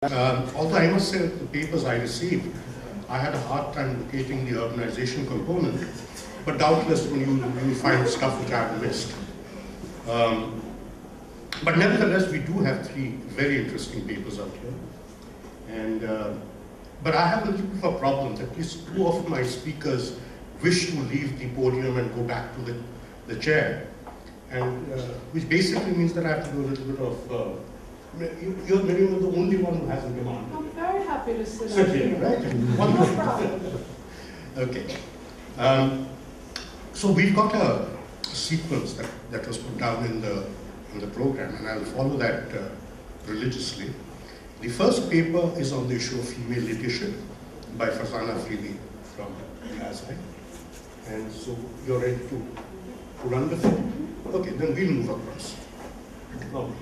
Although I must say that the papers I received, I had a hard time locating the urbanization component, but doubtless when you will find stuff which I have missed. But nevertheless, we do have three very interesting papers out here. And, but I have a little bit of a problem that at least two of my speakers wish to leave the podium and go back to the chair, and which basically means that I have to do a little bit of you're Miriam, the only one who hasn't demanded. I'm very happy to sit here, right? No problem. Okay. So we've got a sequence that was put down in the program, and I'll follow that religiously. The first paper is on the issue of female leadership by Farzana Afridi from ASI. And so you're ready to run with it? Okay, then we'll move across. Okay.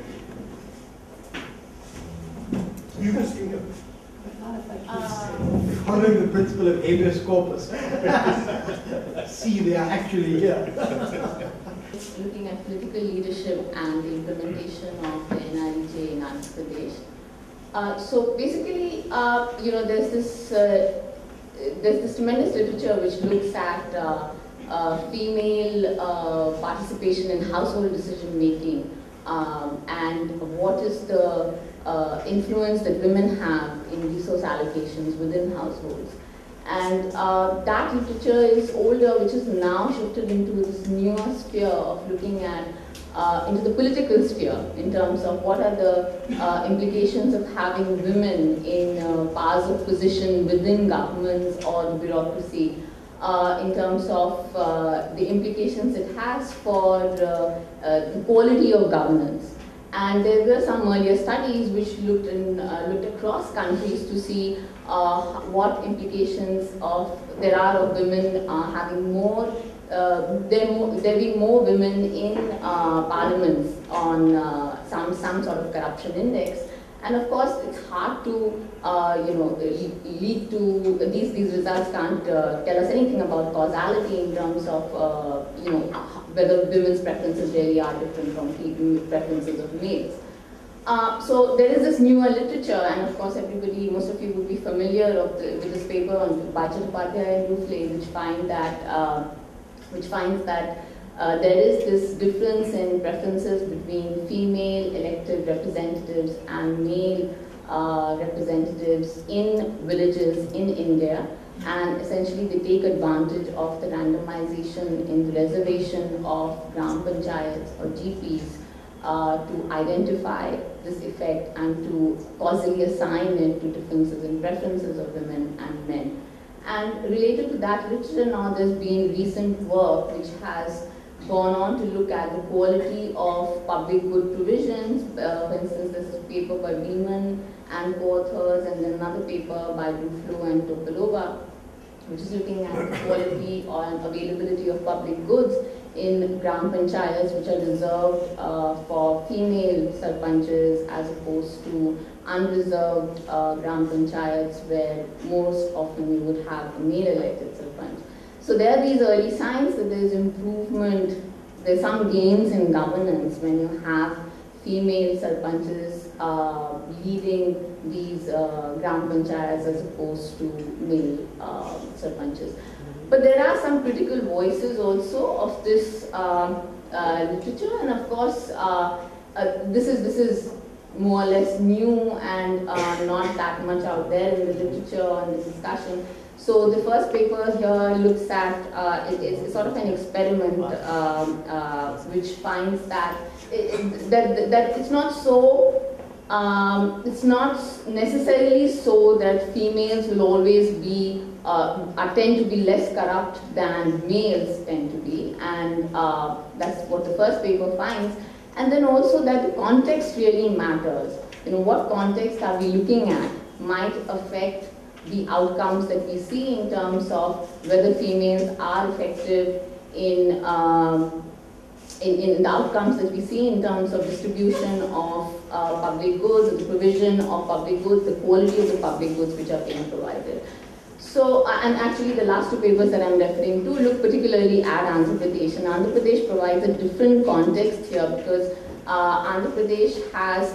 You can see here. Following the principle of habeas corpus. See, they are actually here. It's looking at political leadership and the implementation of the NREJ in Andhra Pradesh. So basically, there's this tremendous literature which looks at female participation in household decision making and what is the influence that women have in resource allocations within households. And that literature is older, which is now shifted into this newer sphere of looking at into the political sphere in terms of what are the implications of having women in powers of position within governments or the bureaucracy, in terms of the implications it has for the quality of governance. And there were some earlier studies which looked across countries to see what implications there are of women having more. There be more women in parliaments on some sort of corruption index, and of course it's hard to lead to these results can't tell us anything about causality in terms of whether women's preferences really are different from preferences of males. So there is this newer literature, and of course most of you would be familiar with this paper on by Chattopadhyay and Rufle, which finds that there is this difference in preferences between female elected representatives and male representatives in villages in India, and essentially they take advantage of the randomization in the reservation of Gram Panchayats or GPs to identify this effect and to causally assign it to differences in preferences of women and men. And related to that literature now, there's been recent work which has gone on to look at the quality of public good provisions. For instance, there's a paper by Beeman and co-authors, and then another paper by Duflo and Topalova, which is looking at the quality or availability of public goods in Gram Panchayats which are reserved for female sarpanches as opposed to unreserved Gram Panchayats where most often you would have a male elected sarpanch. So there are these early signs that there is improvement, there's some gains in governance when you have female sarpanches leading these Gram Panchayats as opposed to male sarpanches. But there are some critical voices also of this literature, and of course this is more or less new and not that much out there in the literature and the discussion. So the first paper here looks at, it's sort of an experiment which finds that it's not so, it's not necessarily so that females will always be, tend to be less corrupt than males tend to be, and that's what the first paper finds. And then also that the context really matters. What context are we looking at might affect the outcomes that we see in terms of whether females are effective in the outcomes that we see in terms of distribution of public goods, the provision of public goods, the quality of the public goods which are being provided. So, and actually the last two papers that I'm referring to look particularly at Andhra Pradesh, and Andhra Pradesh provides a different context here because Andhra Pradesh has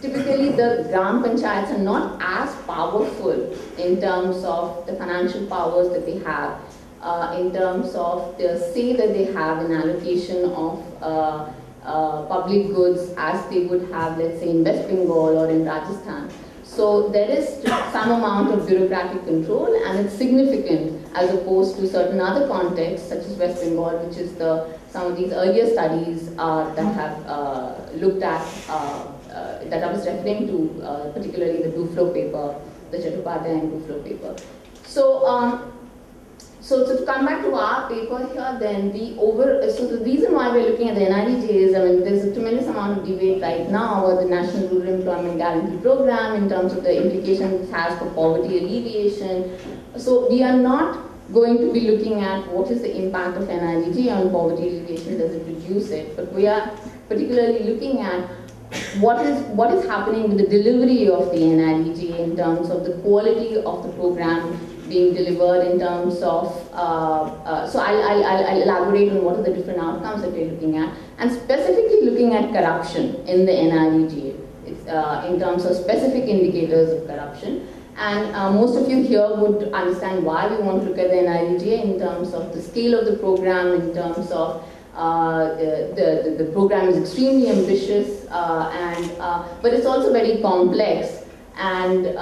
typically the Gram Panchayats are not as powerful in terms of the financial powers that they have, in terms of the say that they have in allocation of public goods as they would have, let's say, in West Bengal or in Rajasthan. So there is some amount of bureaucratic control, and it's significant as opposed to certain other contexts such as West Bengal, which is some of these earlier studies that have looked at, that I was referring to, particularly the Duflo paper, the Chattopadhyay and Duflo paper. So to come back to our paper here, then so the reason why we're looking at the NIDJ is, I mean, there's a tremendous amount of debate right now about the National Rural Employment Guarantee Program in terms of the implications it has for poverty alleviation. So we are not going to be looking at what is the impact of NIDJ on poverty alleviation, does it reduce it, but we are particularly looking at what is happening with the delivery of the NIDJ in terms of the quality of the program being delivered, in terms of, so I'll elaborate on what are the different outcomes that we're looking at, and specifically looking at corruption in the NIDJ, in terms of specific indicators of corruption. And most of you here would understand why we want to look at the NIDJ in terms of the scale of the program, in terms of the program is extremely ambitious, but it's also very complex. And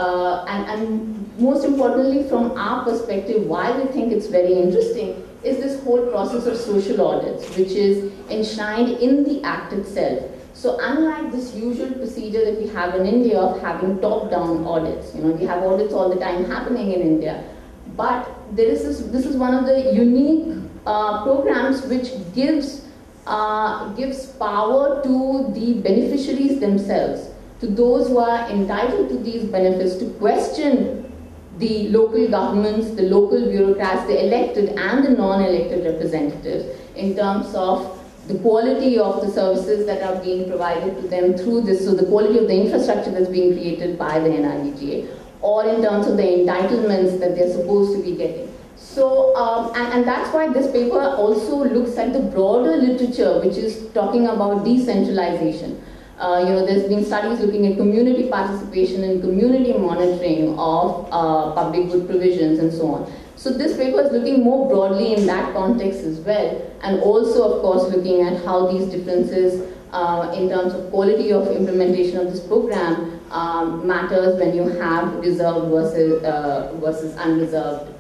most importantly, from our perspective, why we think it's very interesting is this whole process of social audits, which is enshrined in the Act itself. So unlike this usual procedure that we have in India of having top-down audits, we have audits all the time happening in India, but this is one of the unique programs which gives power to the beneficiaries themselves, to those who are entitled to these benefits, to question the local governments, the local bureaucrats, the elected and the non-elected representatives in terms of the quality of the services that are being provided to them through this, so the quality of the infrastructure that's being created by the NIDJ, or in terms of the entitlements that they're supposed to be getting. So, and that's why this paper also looks at the broader literature, which is talking about decentralization. There's been studies looking at community participation and community monitoring of public good provisions and so on. So this paper is looking more broadly in that context as well, and also, of course, looking at how these differences in terms of quality of implementation of this program matters when you have reserved versus unreserved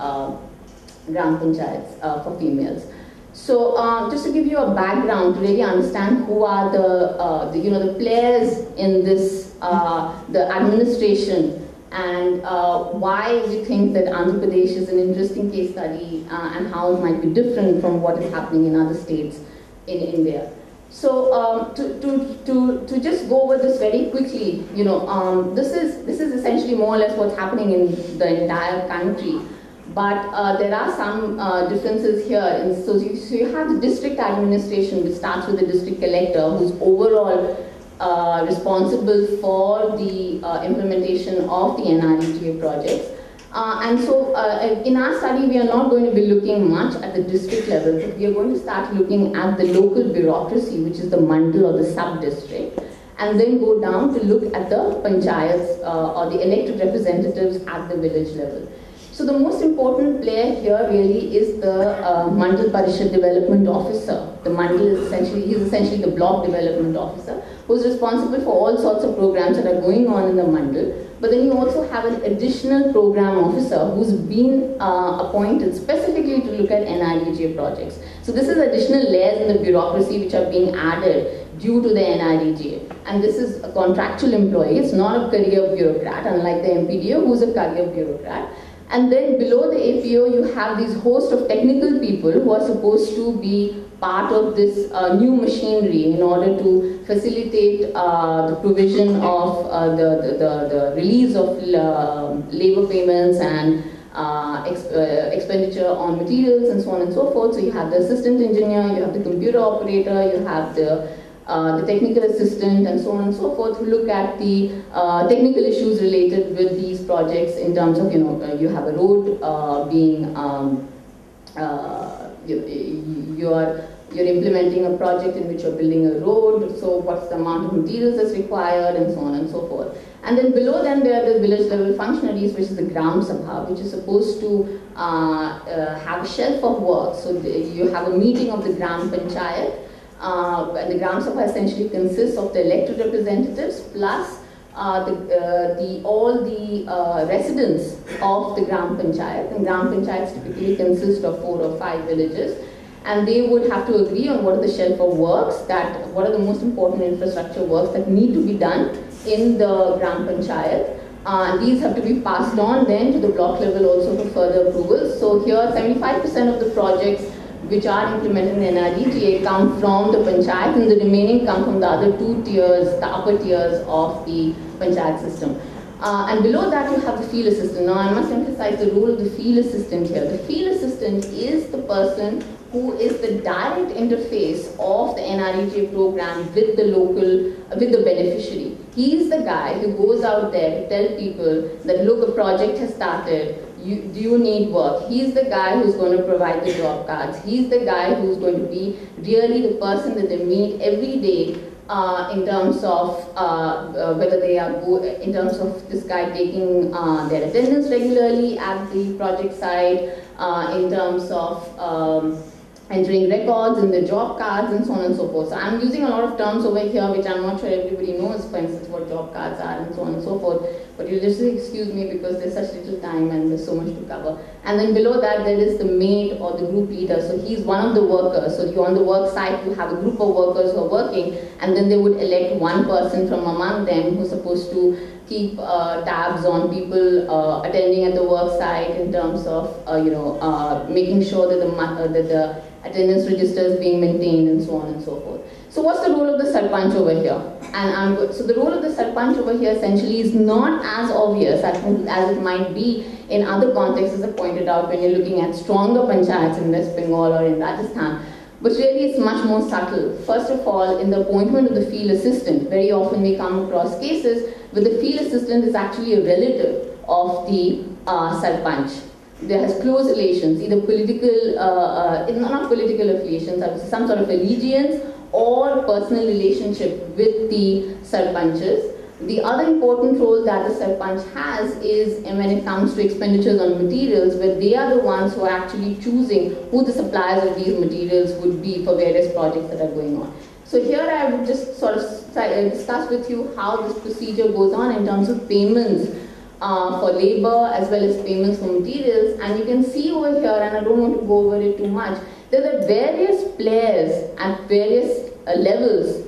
Gram Panchayats for females. So just to give you a background to really understand who are the players in this, the administration, and why we think that Andhra Pradesh is an interesting case study and how it might be different from what is happening in other states in India. So to just go over this very quickly, this is essentially more or less what's happening in the entire country. But there are some differences here. And so you have the district administration, which starts with the district collector, who's overall responsible for the implementation of the NREGA projects. And so in our study, we are not going to be looking much at the district level, but we are going to start looking at the local bureaucracy, which is the mandal or the sub-district, and then go down to look at the panchayats or the elected representatives at the village level. So the most important player here really is the Mandal Parishad Development Officer. The Mandal is essentially the block development officer, who's responsible for all sorts of programs that are going on in the Mandal. But then you also have an additional program officer who's been appointed specifically to look at NREGA projects. So this is additional layers in the bureaucracy which are being added due to the NREGA. And this is a contractual employee, it's not a career bureaucrat, unlike the MPDO, who's a career bureaucrat. And then below the APO, you have these host of technical people who are supposed to be part of this new machinery in order to facilitate the provision of the release of labor payments and expenditure on materials and so on and so forth. So you have the assistant engineer, you have the computer operator, you have the technical assistant and so on and so forth, who look at the technical issues related with these projects in terms of, you have a road being, you are you're implementing a project in which you're building a road, so what's the amount of materials that's required, and so on and so forth. And then below them there are the village level functionaries, which is the Gram Sabha, which is supposed to have a shelf of work. So you have a meeting of the Gram Panchayat, and the Gram Sabha essentially consists of the elected representatives plus all the residents of the Gram Panchayat. And Gram Panchayats typically consist of 4 or 5 villages. And they would have to agree on what are the shelf of works, what are the most important infrastructure works that need to be done in the Gram Panchayat. And these have to be passed on then to the block level also for further approvals. So here 75% of the projects which are implemented in NRDGA come from the Panchayat, and the remaining come from the other 2 tiers, the upper tiers of the Panchayat system. And below that you have the field assistant. Now I must emphasize the role of the field assistant here. The field assistant is the person who is the direct interface of the NREGA program with the local, with the beneficiary. He is the guy who goes out there to tell people that look, a project has started, do you need work? He's the guy who's going to provide the job cards. He's the guy who's going to be really the person that they meet every day in terms of whether they are, in terms of this guy taking their attendance regularly at the project site, in terms of entering records in the job cards and so on and so forth. So I'm using a lot of terms over here which I'm not sure everybody knows, for instance, what job cards are and so on and so forth. But you'll just excuse me because there's such little time and there's so much to cover. And then below that there is the mate or the group leader. So he's one of the workers. So you're on the work site, you have a group of workers who are working, and then they would elect one person from among them who's supposed to keep tabs on people attending at the work site in terms of making sure that the attendance register is being maintained and so on and so forth. So what's the role of the Sarpanch over here? So the role of the Sarpanch over here essentially is not as obvious as it might be in other contexts, as I pointed out, when you're looking at stronger panchayats in West Bengal or in Rajasthan. But really it's much more subtle. First of all, in the appointment of the field assistant, very often we come across cases where the field assistant is actually a relative of the Sarpanch. There has close relations, either political, not political affiliations, some sort of allegiance or personal relationship with the Sarpanches. The other important role that the Sarpanch has is when it comes to expenditures on materials, where they are the ones who are actually choosing who the suppliers of these materials would be for various projects that are going on. So here I would just sort of discuss with you how this procedure goes on in terms of payments for labor as well as payments for materials. And you can see over here, and I don't want to go over it too much, there are various players at various levels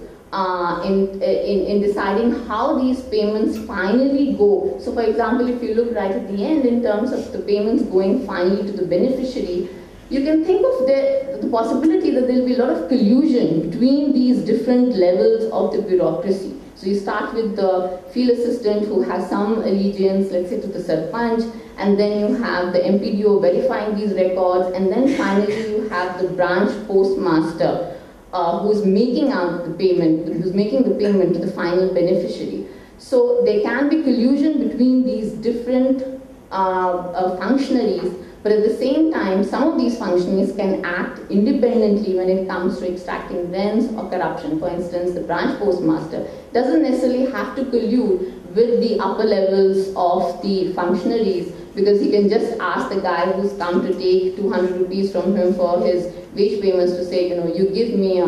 in deciding how these payments finally go. So for example, if you look right at the end in terms of the payments going finally to the beneficiary, you can think of the possibility that there will be a lot of collusion between these different levels of the bureaucracy. So you start with the field assistant who has some allegiance, let's say, to the Sarpanch, and then you have the MPDO verifying these records, and then finally you have the branch postmaster who's making out the payment, who's making the payment to the final beneficiary. So there can be collusion between these different functionaries, but at the same time, some of these functionaries can act independently when it comes to extracting rents or corruption. For instance, the branch postmaster doesn't necessarily have to collude with the upper levels of the functionaries, because he can just ask the guy who's come to take 200 rupees from him for his wage payments to say, you give me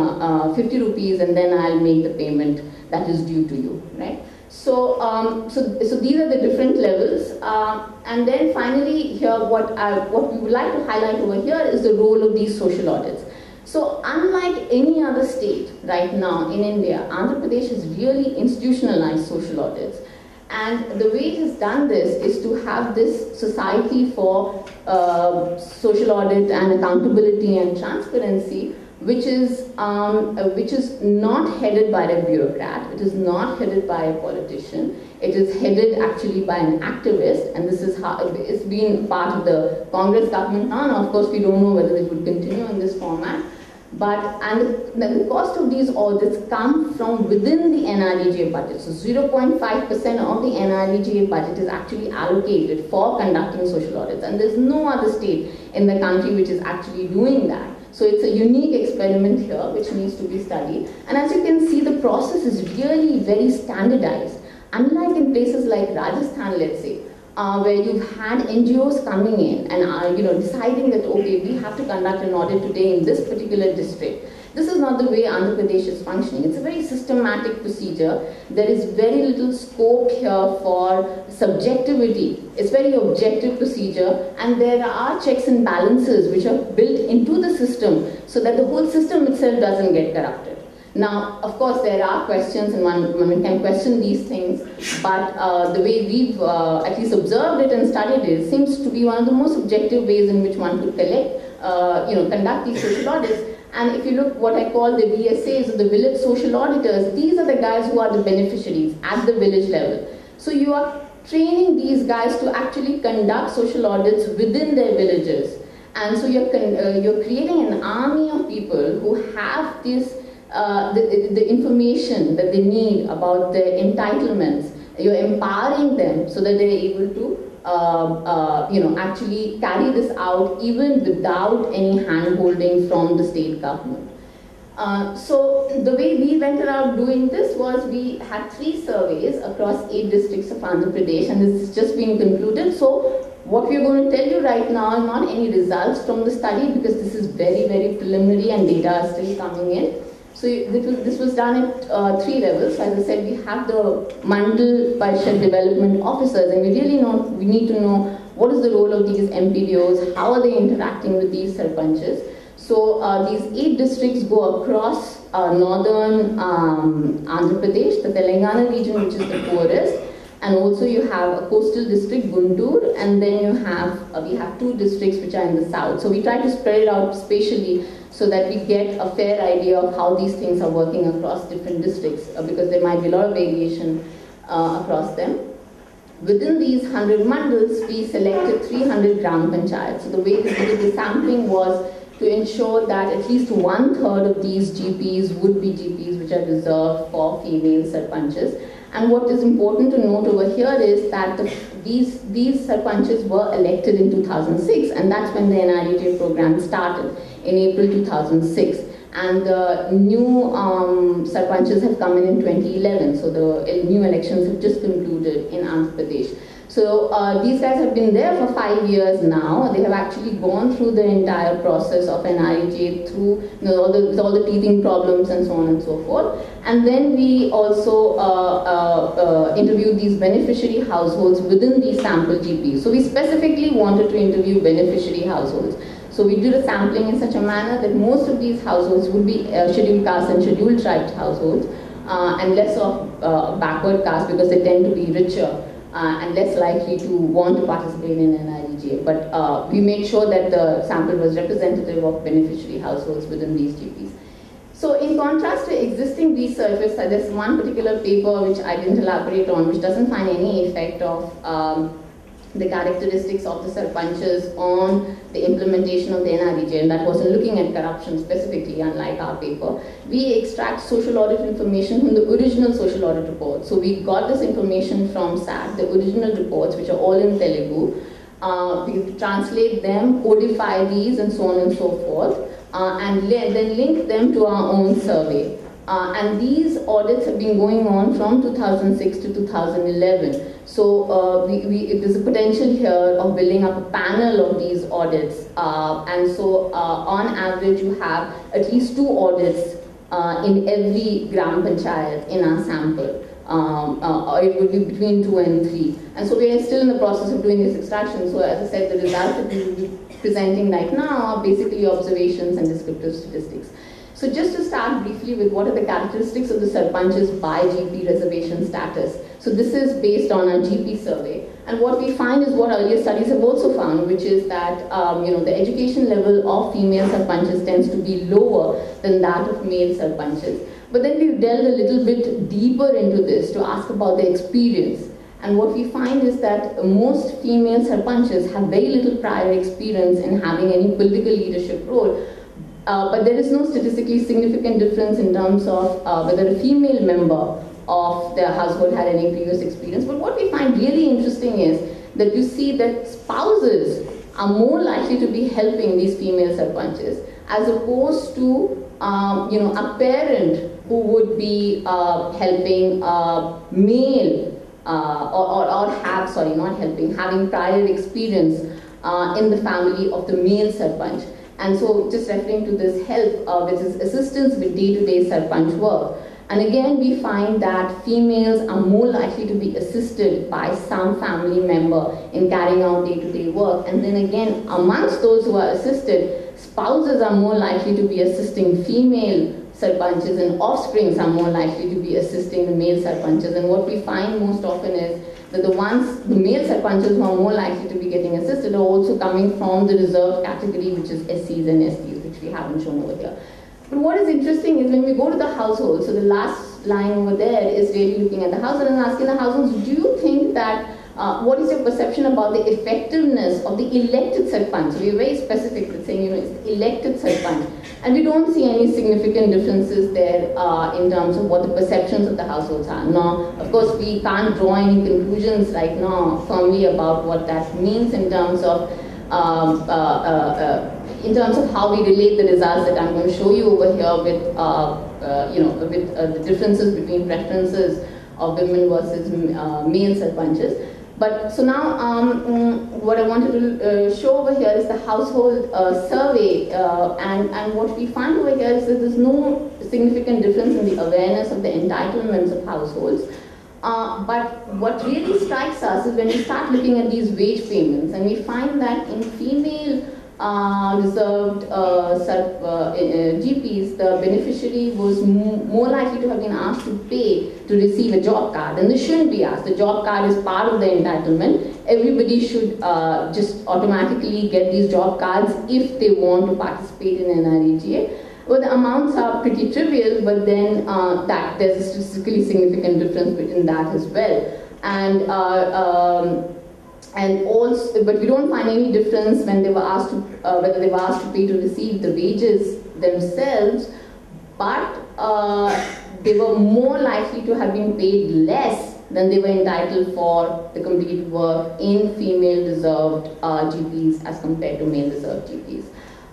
50 rupees and then I'll make the payment that is due to you, right? So, so these are the different levels, and then finally here what we would like to highlight over here is the role of these social audits. So unlike any other state right now in India, Andhra Pradesh has really institutionalized social audits. And the way it has done this is to have this society for social audit and accountability and transparency, which is not headed by a bureaucrat, it is not headed by a politician, it is headed actually by an activist, and this is how it's been part of the Congress government now. Now, of course, we don't know whether it would continue in this format. And the cost of these audits come from within the NREGA budget. So 0.5% of the NREGA budget is actually allocated for conducting social audits. And there's no other state in the country which is actually doing that. So it's a unique experiment here which needs to be studied. And as you can see, the process is really very standardized. Unlike in places like Rajasthan, let's say, where you've had NGOs coming in and are deciding that, okay, we have to conduct an audit today in this particular district. This is not the way Andhra Pradesh is functioning. It's a very systematic procedure. There is very little scope here for subjectivity. It's very objective procedure, and there are checks and balances which are built into the system so that the whole system itself doesn't get corrupted. Now, of course, there are questions, and one can question these things, but the way we've at least observed it and studied it seems to be one of the most objective ways in which one could conduct these social audits. And if you look what I call the VSAs, or the village social auditors, these are the guys who are the beneficiaries at the village level. So you are training these guys to actually conduct social audits within their villages. And so you're creating an army of people who have this the information that they need about their entitlements. You're empowering them so that they're able to actually carry this out even without any hand-holding from the state government. So the way we went around doing this was we had 3 surveys across 8 districts of Andhra Pradesh, and this has just been concluded. So what we're going to tell you right now are not any results from the study, because this is very, very preliminary and data are still coming in. So this was done at 3 levels. As I said, we have the Mandal Parishad development officers, and we need to know what is the role of these MPDOs, how are they interacting with these sarpanches. So these 8 districts go across northern Andhra Pradesh, the Telangana region, which is the poorest, and also you have a coastal district, Guntur, and then we have 2 districts which are in the south. So we try to spread it out spatially so that we get a fair idea of how these things are working across different districts, because there might be a lot of variation across them. Within these 100 mandals, we selected 300 gram panchayats. So the way we did the sampling was to ensure that at least 1/3 of these GPs would be GPs which are reserved for female sarpanches. And what is important to note over here is that these sarpanches were elected in 2006, and that's when the NREJ program started in April 2006. And the new sarpanches have come in 2011, so the new elections have just concluded in Andhra Pradesh. So these guys have been there for 5 years now. They have actually gone through the entire process of NREJ through all the teething problems and so on and so forth. And then we also interviewed these beneficiary households within these sample GPs. So we specifically wanted to interview beneficiary households. So we did a sampling in such a manner that most of these households would be scheduled caste and scheduled tribe households, and less of backward caste, because they tend to be richer and less likely to want to participate in NREJ. But we made sure that the sample was representative of beneficiary households within these GPs. So in contrast to existing research, there's one particular paper which I didn't elaborate on, which doesn't find any effect of the characteristics of the sarpanches on the implementation of the NREJ, and that wasn't looking at corruption specifically, unlike our paper. We extract social audit information from the original social audit report. So we got this information from SAT, the original reports, which are all in Telugu. We translate them, codify these, and so on and so forth, and then link them to our own survey. And these audits have been going on from 2006 to 2011. So there's a potential here of building up a panel of these audits. And so on average, you have at least 2 audits in every gram panchayat in our sample. Or it would be between 2 and 3. And so we are still in the process of doing this extraction. So as I said, the results that we will be presenting right now are basically observations and descriptive statistics. So just to start briefly with what are the characteristics of the sarpanches by GP reservation status. So this is based on our GP survey. And what we find is what earlier studies have also found, which is that the education level of female sarpanches tends to be lower than that of male sarpanches. But then we've delved a little bit deeper into this to ask about the experience. And what we find is that most female sarpanches have very little prior experience in having any political leadership role. But there is no statistically significant difference in terms of whether a female member of their household had any previous experience. But what we find really interesting is that you see that spouses are more likely to be helping these female sarpanches. as opposed to a parent who would be helping male or have, sorry, not helping, having prior experience in the family of the male sarpanch. And so just referring to this help, which is assistance with day-to-day sarpanch work. And again, we find that females are more likely to be assisted by some family member in carrying out day-to-day work. And then again, amongst those who are assisted, spouses are more likely to be assisting female sarpanches, and offsprings are more likely to be assisting the male sarpanches. And what we find most often is that the male sarpanches who are more likely to be getting assisted are also coming from the reserved category, which is SCs and STs, which we haven't shown over here. But what is interesting is when we go to the household, so the last line over there is really looking at the household and asking the households, do you think that, what is your perception about the effectiveness of the elected sarpanch? So we are very specific with saying, it's the elected sarpanch. And we don't see any significant differences there in terms of what the perceptions of the households are. Now, of course, we can't draw any conclusions right now firmly about what that means in terms of how we relate the results that I'm going to show you over here with, the differences between preferences of women versus male sarpanches. But so now, what I wanted to show over here is the household survey, and what we find over here is that there's no significant difference in the awareness of the entitlements of households. But what really strikes us is when we start looking at these wage payments, and we find that in female reserved GPs, the beneficiary was more likely to have been asked to pay to receive a job card, and they shouldn't be asked. The job card is part of the entitlement. Everybody should just automatically get these job cards if they want to participate in NREGA. Well, the amounts are pretty trivial, but then there's a statistically significant difference between that as well. And also, but we don't find any difference when they were asked to, whether they were asked to pay to receive the wages themselves, but they were more likely to have been paid less than they were entitled for the completed work in female reserved GPs as compared to male reserved GPs.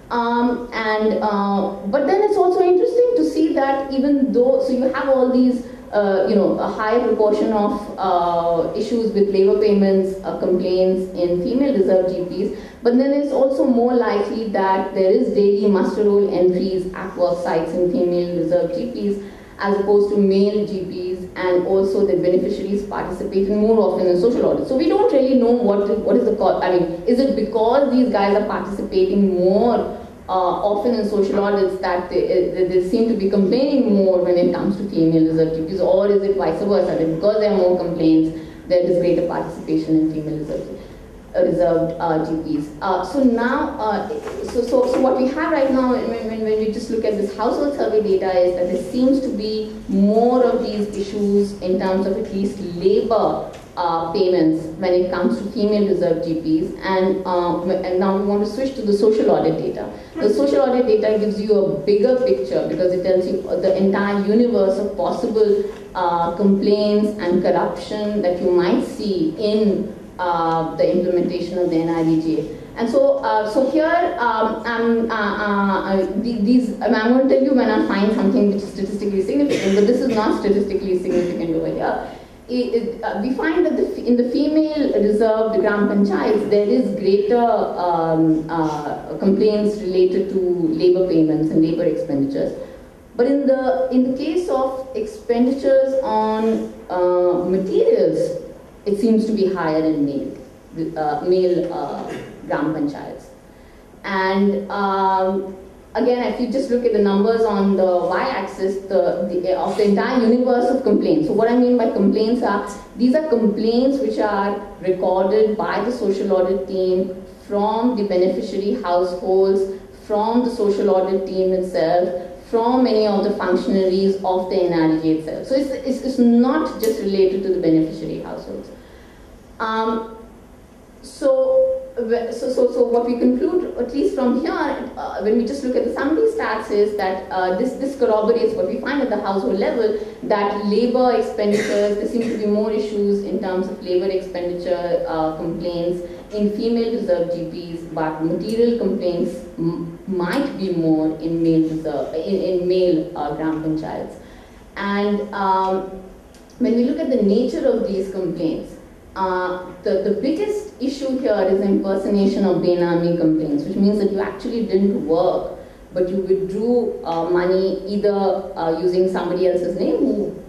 But then it's also interesting to see that even though, so you have all these a higher proportion of issues with labor payments, complaints in female reserved GPs, but then it's also more likely that there is daily muster roll entries at work sites in female reserved GPs as opposed to male GPs, and also the beneficiaries participating more often in social audits. So we don't really know what is the cause. I mean, is it because these guys are participating more often in social audits that they seem to be complaining more when it comes to female reserved GPs, or is it vice versa, that because there are more complaints, there is greater participation in female reserved GPs. So now, so what we have right now when we just look at this household survey data is that there seems to be more of these issues in terms of at least labor payments when it comes to female reserved GPs, and now we want to switch to the social audit data. The social audit data gives you a bigger picture because it tells you the entire universe of possible complaints and corruption that you might see in the implementation of the NREGA. And so here, I'm going to tell you when I find something which is statistically significant, but this is not statistically significant over here. We find that in the female reserved gram panchayats, there is greater complaints related to labor payments and labor expenditures. But in the case of expenditures on materials, it seems to be higher in male gram panchayats. And again, if you just look at the numbers on the y-axis of the entire universe of complaints. So what I mean by complaints are, these are complaints which are recorded by the social audit team from the beneficiary households, from the social audit team itself, from many of the functionaries of the NREGA itself. So it's not just related to the beneficiary households. So so what we conclude, at least from here, when we just look at the summary stats, is that this corroborates what we find at the household level, that labor expenditures, there seem to be more issues in terms of labor expenditure complaints in female reserved GPs, but material complaints might be more in male Gram Panchayats. And when we look at the nature of these complaints, the biggest issue here is the impersonation of Benami complaints, which means that you actually didn't work, but you withdrew money either using somebody else's name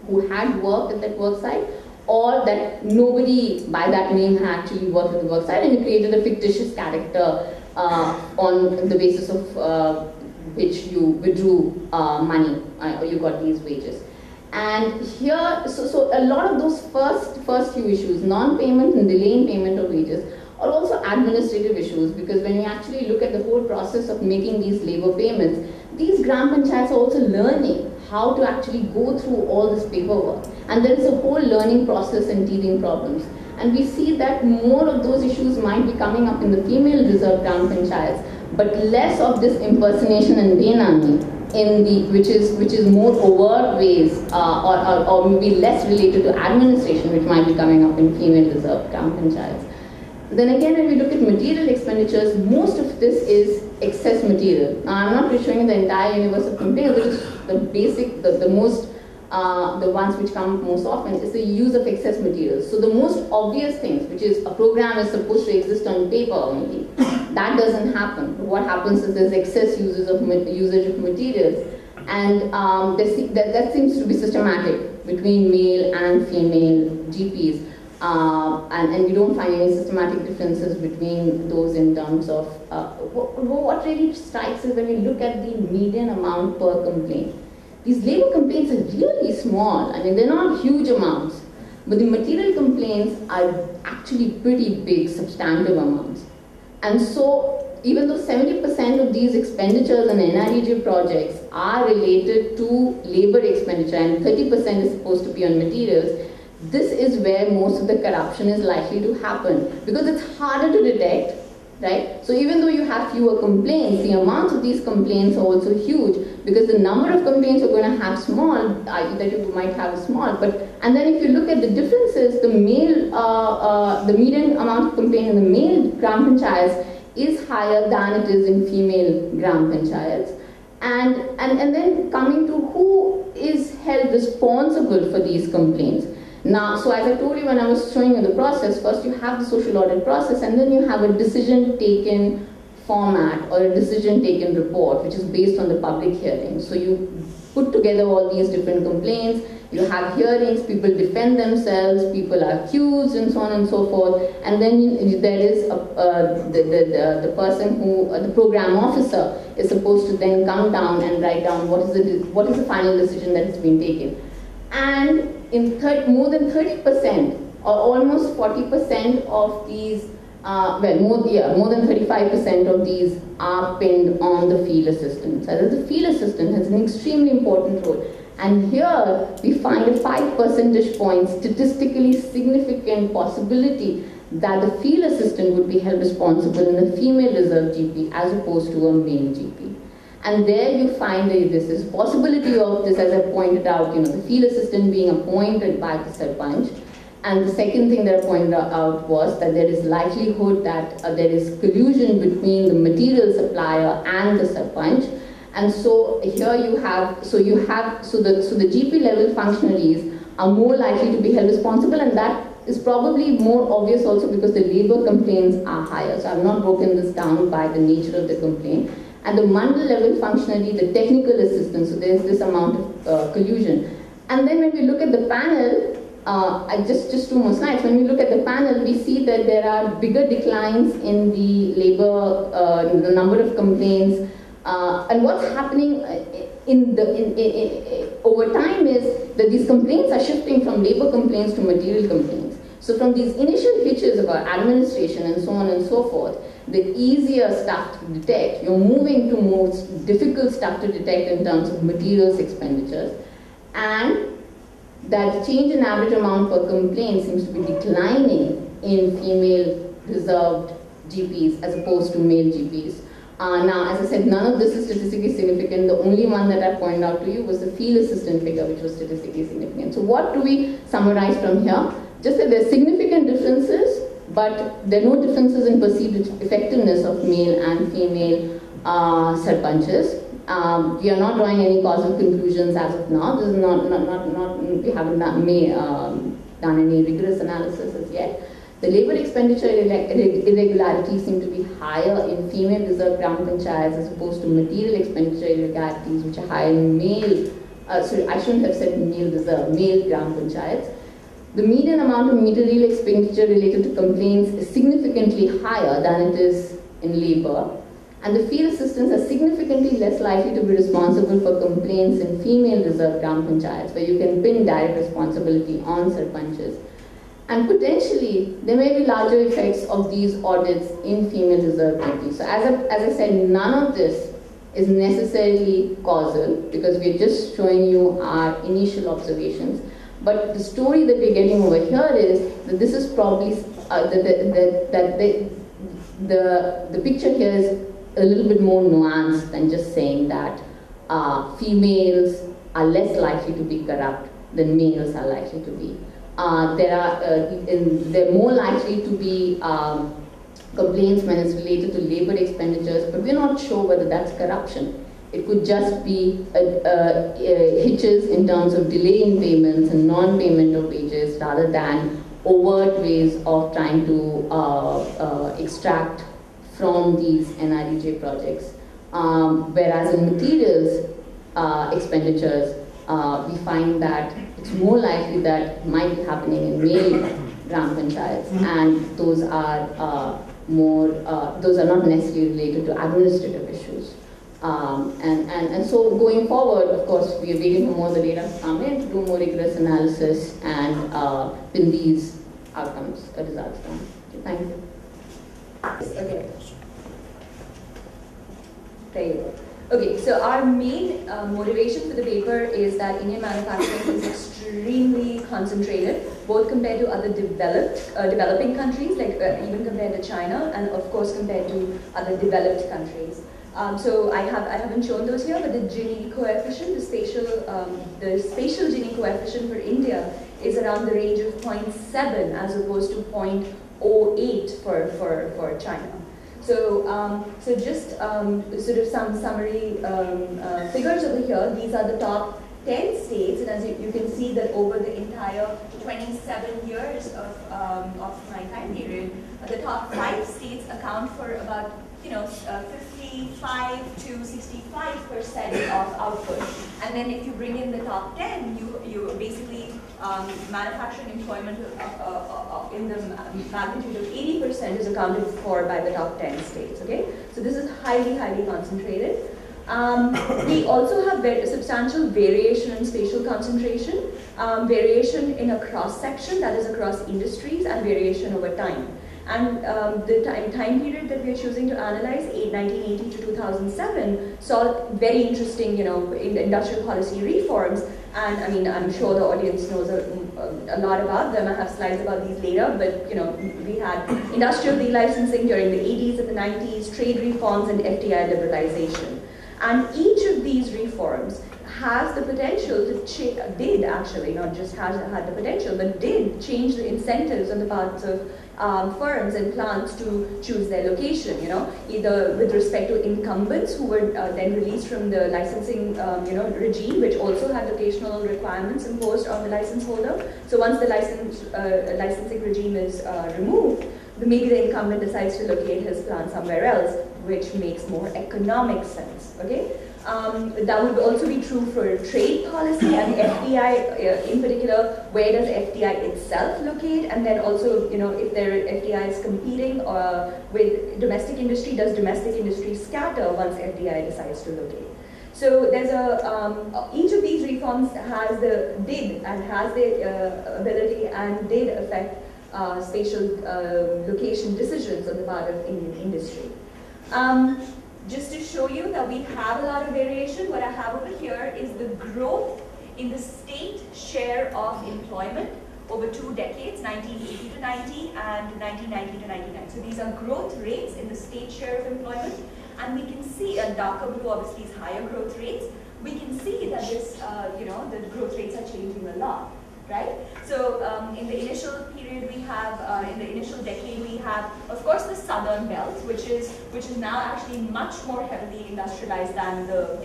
who had worked at that work site, or that nobody by that name had actually worked at the work site, and you created a fictitious character on the basis of which you withdrew money or you got these wages. And here, so a lot of those first few issues, non-payment and delay in payment of wages, are also administrative issues, because when you actually look at the whole process of making these labor payments, these Gram Panchayats are also learning how to actually go through all this paperwork. And there is a whole learning process and teething problems. And we see that more of those issues might be coming up in the female reserved Gram Panchayats, but less of this impersonation and Benami, which is more overt ways, or maybe less related to administration, which might be coming up in female reserved Gram Panchayats. Then again, when we look at material expenditures, most of this is excess material. Now, I'm not showing you the entire universe of complaints, but just the basic, the ones which come most often is the use of excess materials. So the most obvious things, which is a program is supposed to exist on paper only, that doesn't happen. What happens is there's excess usage of materials, and that seems to be systematic between male and female GPs. And we don't find any systematic differences between those in terms of what really strikes us when we look at the median amount per complaint. These labor complaints are really small. I mean, they're not huge amounts, but the material complaints are actually pretty big, substantive amounts. And so, even though 70% of these expenditures on NREG projects are related to labor expenditure and 30% is supposed to be on materials, this is where most of the corruption is likely to happen, because it's harder to detect, right? So even though you have fewer complaints, the amounts of these complaints are also huge, because the number of complaints you're going to have small, that you might have small, and then if you look at the differences, the median amount of complaint in the male Gram Panchayats is higher than it is in female Gram Panchayats. And then coming to who is held responsible for these complaints. Now, so as I told you when I was showing you the process, first you have the social audit process, and then you have a decision taken format or a decision taken report, which is based on the public hearing. So you put together all these different complaints, you have hearings, people defend themselves, people are accused, and so on and so forth. And then there is the person who, the program officer, is supposed to then come down and write down what is the final decision that has been taken. And in more than 30% or almost 40% of these, more than 35% of these are pinned on the field assistant. So the field assistant has an extremely important role. And here we find a 5 percentage point statistically significant possibility that the field assistant would be held responsible in the female reserve GP as opposed to a male GP. And there you find this is possibility of this, as I pointed out, the field assistant being appointed by the Sarpanch. And the second thing that I pointed out was that there is likelihood that there is collusion between the material supplier and the Sarpanch. And so here you have, so the GP level functionaries are more likely to be held responsible, and that is probably more obvious also because the labor complaints are higher. So I've not broken this down by the nature of the complaint. And the mandal level functionary, the technical assistance, so there's this amount of collusion. And then when we look at the panel, just 2 more slides, when we look at the panel, we see that there are bigger declines in the labor, the number of complaints, and what's happening over time is that these complaints are shifting from labor complaints to material complaints. So from these initial hitches about administration and so on and so forth, the easier stuff to detect, you're moving to more difficult stuff to detect in terms of materials expenditures, and that change in average amount per complaint seems to be declining in female reserved GPs as opposed to male GPs. Now, as I said, none of this is statistically significant. The only one that I pointed out to you was the field assistant figure, which was statistically significant. So what do we summarize from here? Just that there are significant differences, but there are no differences in perceived effectiveness of male and female sarpanchs. We are not drawing any causal conclusions as of now. This is we haven't done any rigorous analysis as yet. The labor expenditure irregularities seem to be higher in female reserve gram panchayats as opposed to material expenditure irregularities, which are higher in male, sorry, I shouldn't have said male reserve, male gram panchayats. The median amount of material expenditure related to complaints is significantly higher than it is in labor. And the field assistants are significantly less likely to be responsible for complaints in female reserve gram panchayats, where you can pin direct responsibility on sarpanchs. And potentially, there may be larger effects of these audits in female reserve GPs. So as I said, none of this is necessarily causal, because we're just showing you our initial observations. But the story that we're getting over here is that this is probably, the picture here is a little bit more nuanced than just saying that females are less likely to be corrupt than males are likely to be. They're more likely to be complaints when it's related to labor expenditures, but we're not sure whether that's corruption. It could just be hitches in terms of delay in payments and non-payment of wages, rather than overt ways of trying to extract from these NREJ projects. Whereas in materials expenditures, we find that it's more likely that it might be happening in male gram panchayats, and those are not necessarily related to administrative issues. And so going forward, of course, we are waiting for more of the data to come in to do more rigorous analysis and pin these outcomes, results down. Thank you. Okay. There you go. Okay, so our main motivation for the paper is that Indian manufacturing is extremely concentrated, both compared to other developing countries, like even compared to China, and of course compared to other developed countries. So I haven't shown those here, but the Gini coefficient, the spatial Gini coefficient for India is around the range of 0.7 as opposed to 0.08 for China. So, so just sort of some summary figures over here. These are the top 10 states, and as you can see that over the entire 27 years of my time period, the top 5 states account for about 55 to 65% of output. And then if you bring in the top 10, you basically manufacturing employment in the magnitude of 80% is accounted for by the top 10 states. Okay, so this is highly concentrated. We also have very substantial variation in spatial concentration, variation in a cross section, that is across industries, and variation over time. And the time period that we are choosing to analyze, 1980 to 2007, saw very interesting, in industrial policy reforms. And I mean, I'm sure the audience knows a lot about them. I have slides about these later, but we had industrial delicensing during the 80s and the 90s, trade reforms, and FDI liberalization. And each of these reforms has the potential to did actually, not just had the potential, but did change the incentives on the parts of firms and plants to choose their location, either with respect to incumbents who were then released from the licensing, regime, which also had locational requirements imposed on the license holder. So once the licensing regime is removed, maybe the incumbent decides to locate his plant somewhere else, which makes more economic sense, okay? That would also be true for trade policy and FDI in particular. Where does FDI itself locate? And then also, if FDI is competing with domestic industry, does domestic industry scatter once FDI decides to locate? So there's each of these reforms has the ability and did affect spatial location decisions on the part of Indian industry. Just to show you that we have a lot of variation, what I have over here is the growth in the state share of employment over 2 decades, 1980 to 90 and 1990 to 99. So these are growth rates in the state share of employment, and we can see, a darker blue obviously is higher growth rates. We can see that this, the growth rates are changing a lot, right? So in the initial period we have, in the initial decade we have, of course, the southern belt, which is now actually much more heavily industrialized than the,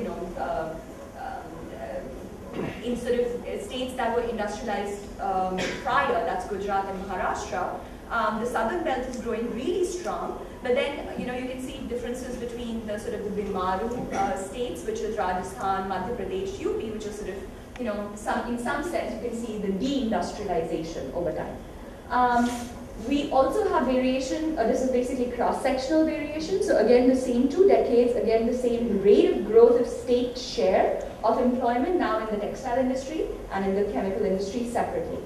in sort of states that were industrialized prior, that's Gujarat and Maharashtra. The southern belt is growing really strong, but then you can see differences between the sort of the Bimaru states, which is Rajasthan, Madhya Pradesh, UP, which is sort of in some sense you can see the deindustrialization over time. We also have variation. This is basically cross-sectional variation. So again, the same 2 decades, again the same rate of growth of state share of employment now in the textile industry and in the chemical industry separately.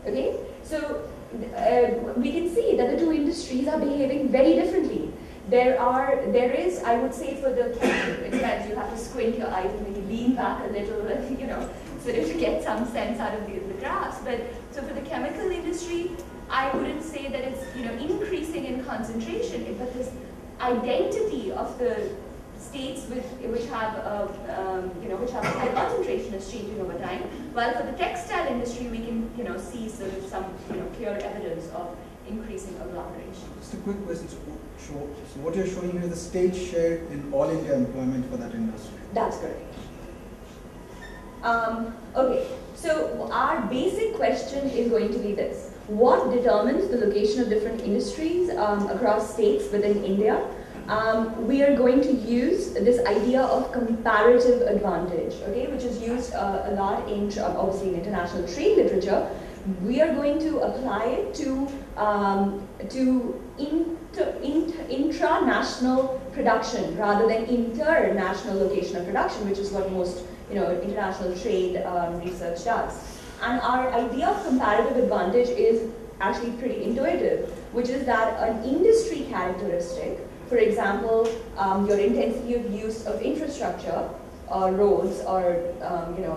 Okay, so we can see that the 2 industries are behaving very differently. There is, I would say, for the chemical, in fact, you have to squint your eyes and maybe lean back a little, sort of to get some sense out of the graphs. But so for the chemical industry, I wouldn't say that it's increasing in concentration, but this identity of the states which have a high concentration is changing over time. While for the textile industry, we can see sort of some clear evidence of increasing agglomeration. Just a quick question. So what you're showing here is the state share in all India employment for that industry. That's correct. Okay, so our basic question is going to be this. What determines the location of different industries across states within India? We are going to use this idea of comparative advantage, okay, which is used a lot in, obviously, in international trade literature. We are going to apply it to intranational production rather than international location of production, which is what most international trade research does. And our idea of comparative advantage is actually pretty intuitive, which is that an industry characteristic, for example, your intensity of use of infrastructure, or roads, or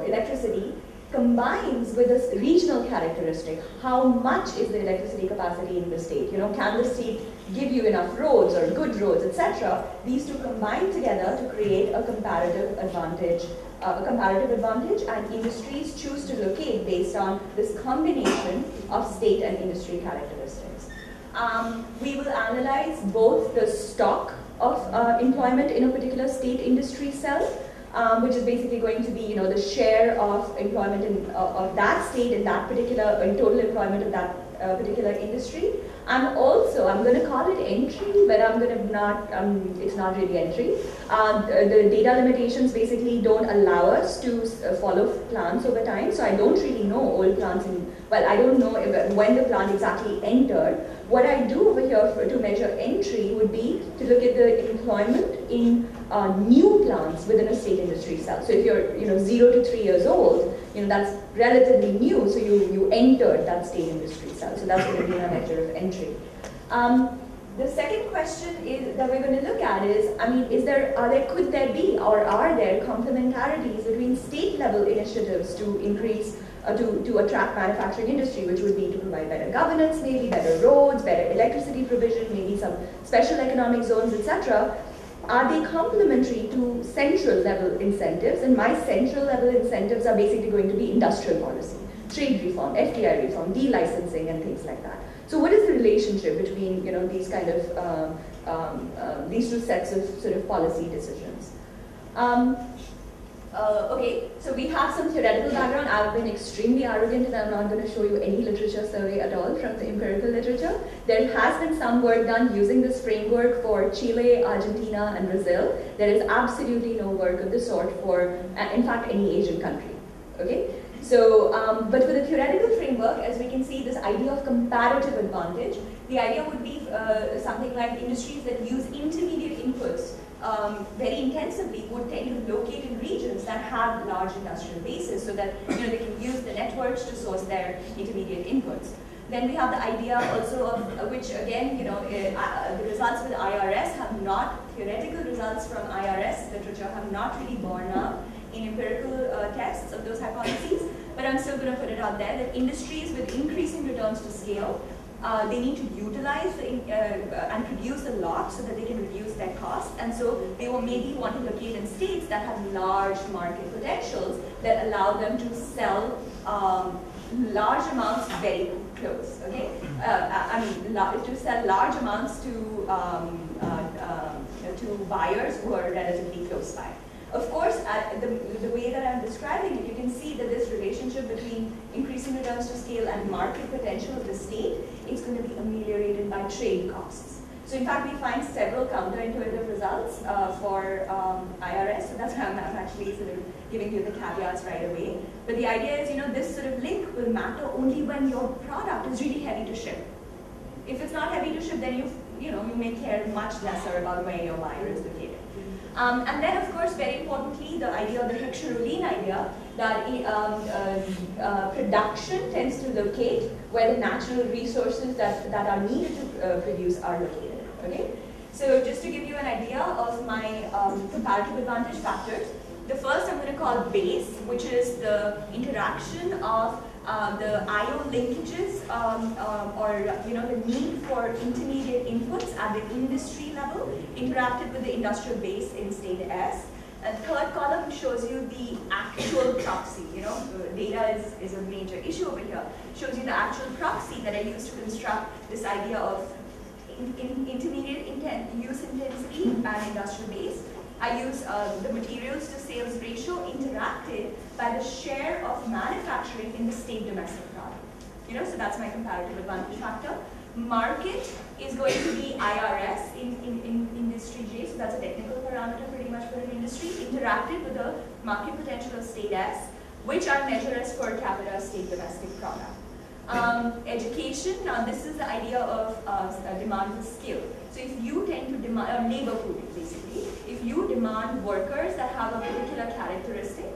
electricity, combines with a regional characteristic. How much is the electricity capacity in the state? Can the state give you enough roads or good roads, etc.? These 2 combine together to create a comparative advantage. And industries choose to locate based on this combination of state and industry characteristics. We will analyze both the stock of employment in a particular state industry cell, which is basically going to be, the share of employment of that state in that particular, in total employment of that particular industry. And also, I'm going to call it entry, but I'm going to not, it's not really entry. The data limitations basically don't allow us to follow plants over time, so I don't really know old plants I don't know when the plant exactly entered. What I do over here to measure entry would be to look at the employment in new plants within a state industry cell. So if you're 0 to 3 years old, that's relatively new, so you entered that state industry cell. So that's going to be a measure of entry. The second question that we're going to look at is, could there be or are there complementarities between state level initiatives to increase to attract manufacturing industry, which would be to provide better governance, maybe better roads, better electricity provision, maybe some special economic zones, etc. Are they complementary to central level incentives? And my central level incentives are basically going to be industrial policy, trade reform, FDI reform, de-licensing, and things like that. So what is the relationship between these kind of these 2 sets of sort of policy decisions? Okay, so we have some theoretical background. I've been extremely arrogant and I'm not going to show you any literature survey at all from the empirical literature. There has been some work done using this framework for Chile, Argentina, and Brazil. There is absolutely no work of the sort for, in fact, any Asian country. Okay, so, but for the theoretical framework, as we can see, this idea of comparative advantage, the idea would be something like industries that use intermediate inputs very intensively would tend to locate in regions that have large industrial bases, so that they can use the networks to source their intermediate inputs. Then we have the idea also of which again, the results with IRS have not, theoretical results from IRS literature have not really borne out in empirical tests of those hypotheses. but I'm still going to put it out there, that industries with increasing returns to scale, they need to utilize and produce a lot so that they can reduce their costs, and so they will maybe want to locate in states that have large market potentials that allow them to sell large amounts very close, okay? I mean, to sell large amounts to buyers who are relatively close by. Of course, the way that I'm describing it, you can see that this relationship between increasing returns to scale and market potential of the state is going to be ameliorated by trade costs. So in fact, we find several counterintuitive results for IRS, so that's why I'm actually sort of giving you the caveats right away. But the idea is, this sort of link will matter only when your product is really heavy to ship. If it's not heavy to ship, then you may care much lesser about where your buyer is located. And then, of course, very importantly, the idea of the Heckscher-Ohlin idea that production tends to locate where the natural resources that are needed to produce are located. Okay, so just to give you an idea of my comparative advantage factors, the first I'm going to call base, which is the interaction of the I/O linkages or the need for intermediate inputs at the industry level interacted with the industrial base in state S. And third column shows you the actual proxy. Data is a major issue over here. Shows you the actual proxy that I used to construct this idea of intermediate use intensity and industrial base. I use the materials to sales ratio interacted by the share of manufacturing in the state domestic product. So that's my comparative advantage factor. Market is going to be IRS in industry J, so that's a technical parameter pretty much for an industry, interacted with the market potential of state S, which I measure as per capita state domestic product. Education, now this is the idea of demand for skill. So if you tend to demand, labor pool basically, if you demand workers that have a particular characteristic,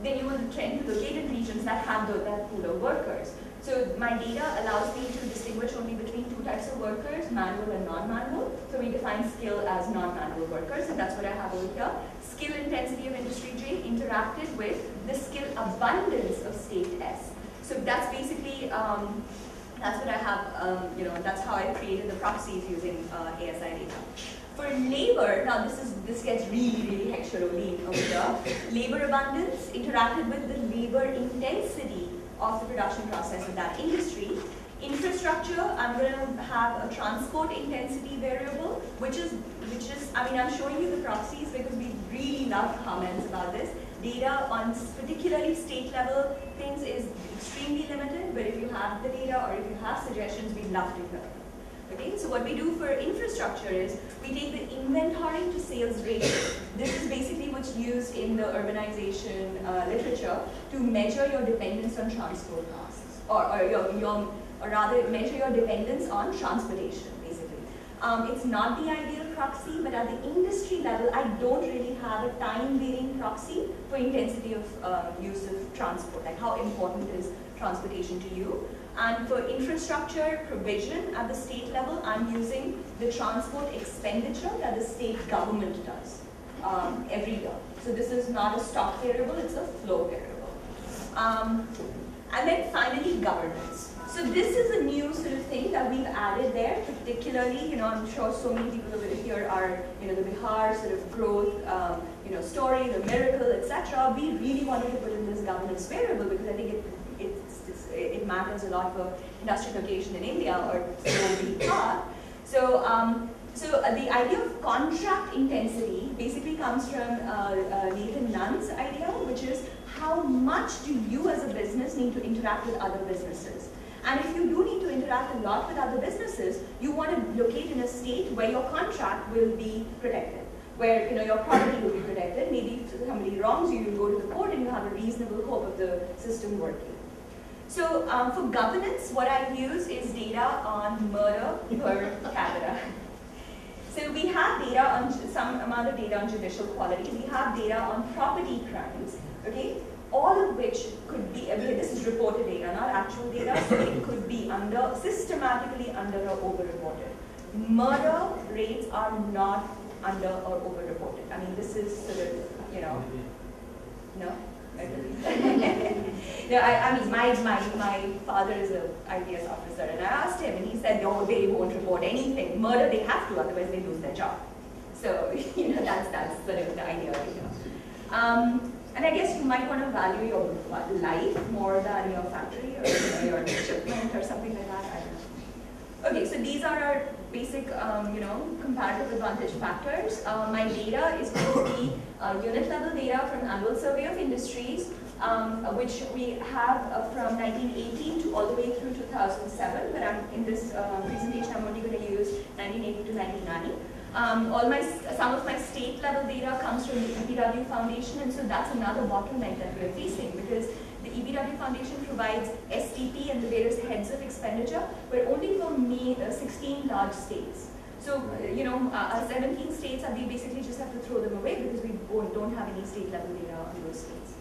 then you will tend to locate in regions that have that pool of workers. So my data allows me to distinguish only between two types of workers, manual and non-manual. So we define skill as non-manual workers, and that's what I have over here. Skill intensity of industry J interacted with the skill abundance of state S. So that's basically, that's what I have, that's how I created the proxies using ASI data. For labor, now this gets really Heckscher-Ohlin over here. Labor abundance interacted with the labor intensity of the production process of that industry. Infrastructure, I'm going to have a transport intensity variable, which is, I mean, I'm showing you the proxies because we really love comments about this. Data on particularly state level things is extremely limited, but if you have the data or if you have suggestions, we'd love to hear. Okay, so what we do for infrastructure is we take the inventory to sales ratio. This is basically what's used in the urbanization literature to measure your dependence on transport costs, or rather measure your dependence on transportation, basically. It's not the ideal proxy, but at the industry level, I don't really have a time-varying proxy for intensity of use of transport, like how important is transportation to you. And for infrastructure provision at the state level, I'm using the transport expenditure that the state government does every year. So this is not a stock variable, it's a flow variable. And then finally, governance. So this is a new sort of thing that we've added there, particularly, I'm sure so many people over here are, the Bihar sort of growth, story, the miracle, etc. We really wanted to put in this governance variable because I think it matters a lot for industrial location in India, or so we thought. So the idea of contract intensity basically comes from Nathan Nunn's idea, which is how much do you as a business need to interact with other businesses? And if you do need to interact a lot with other businesses, you want to locate in a state where your contract will be protected, where your property will be protected. Maybe if somebody wrongs you, you go to the court and you have a reasonable hope of the system working. So for governance, what I use is data on murder per capita. So we have data on some amount of data on judicial quality. We have data on property crimes, okay? All of which could be, this is reported data, not actual data, so it could be systematically under or over-reported. Murder rates are not under or over-reported. I mean, this is sort of, no? No, I mean, my father is an IPS officer, and I asked him, and he said, no, they won't report anything. Murder, they have to, otherwise they lose their job. So, that's sort of the idea here. And I guess you might want to value your life more than your factory or your shipment or something like that. I don't know. Okay, so these are our basic, comparative advantage factors. My data is going to be unit level data from Annual Survey of Industries, which we have from 1918 to all the way through 2007, but in this presentation I'm only going to use 1980 to 1990. Some of my state level data comes from the EPW Foundation, and so that's another bottleneck that we're facing, because the EPW Foundation provides STP and the various heads of expenditure, but only for 16 large states. So, 17 states, we basically just have to throw them away because we don't have any state level data on those states.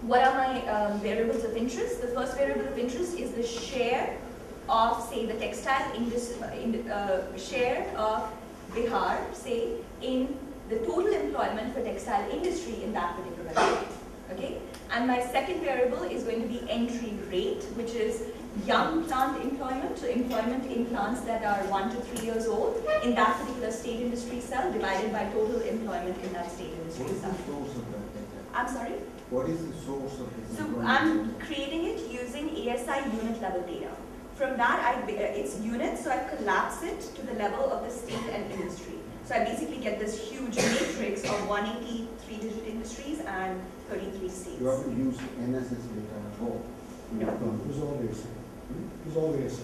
What are my variables of interest? The first variable of interest is the share of, say, the textile share of Bihar, say, in the total employment for textile industry in that particular state. Okay? And my second variable is going to be entry rate, which is young plant employment, so employment in plants that are 1 to 3 years old in that particular state industry cell divided by total employment in that state industry cell. What is the source of that data? I'm sorry? What is the source of this? So I'm creating it using ASI unit level data. From that, it's units, so I collapse it to the level of the state and industry. So I basically get this huge matrix of 180 three-digit industries and 33 states. You haven't used NSS data at all? No. Who's always? Who's always?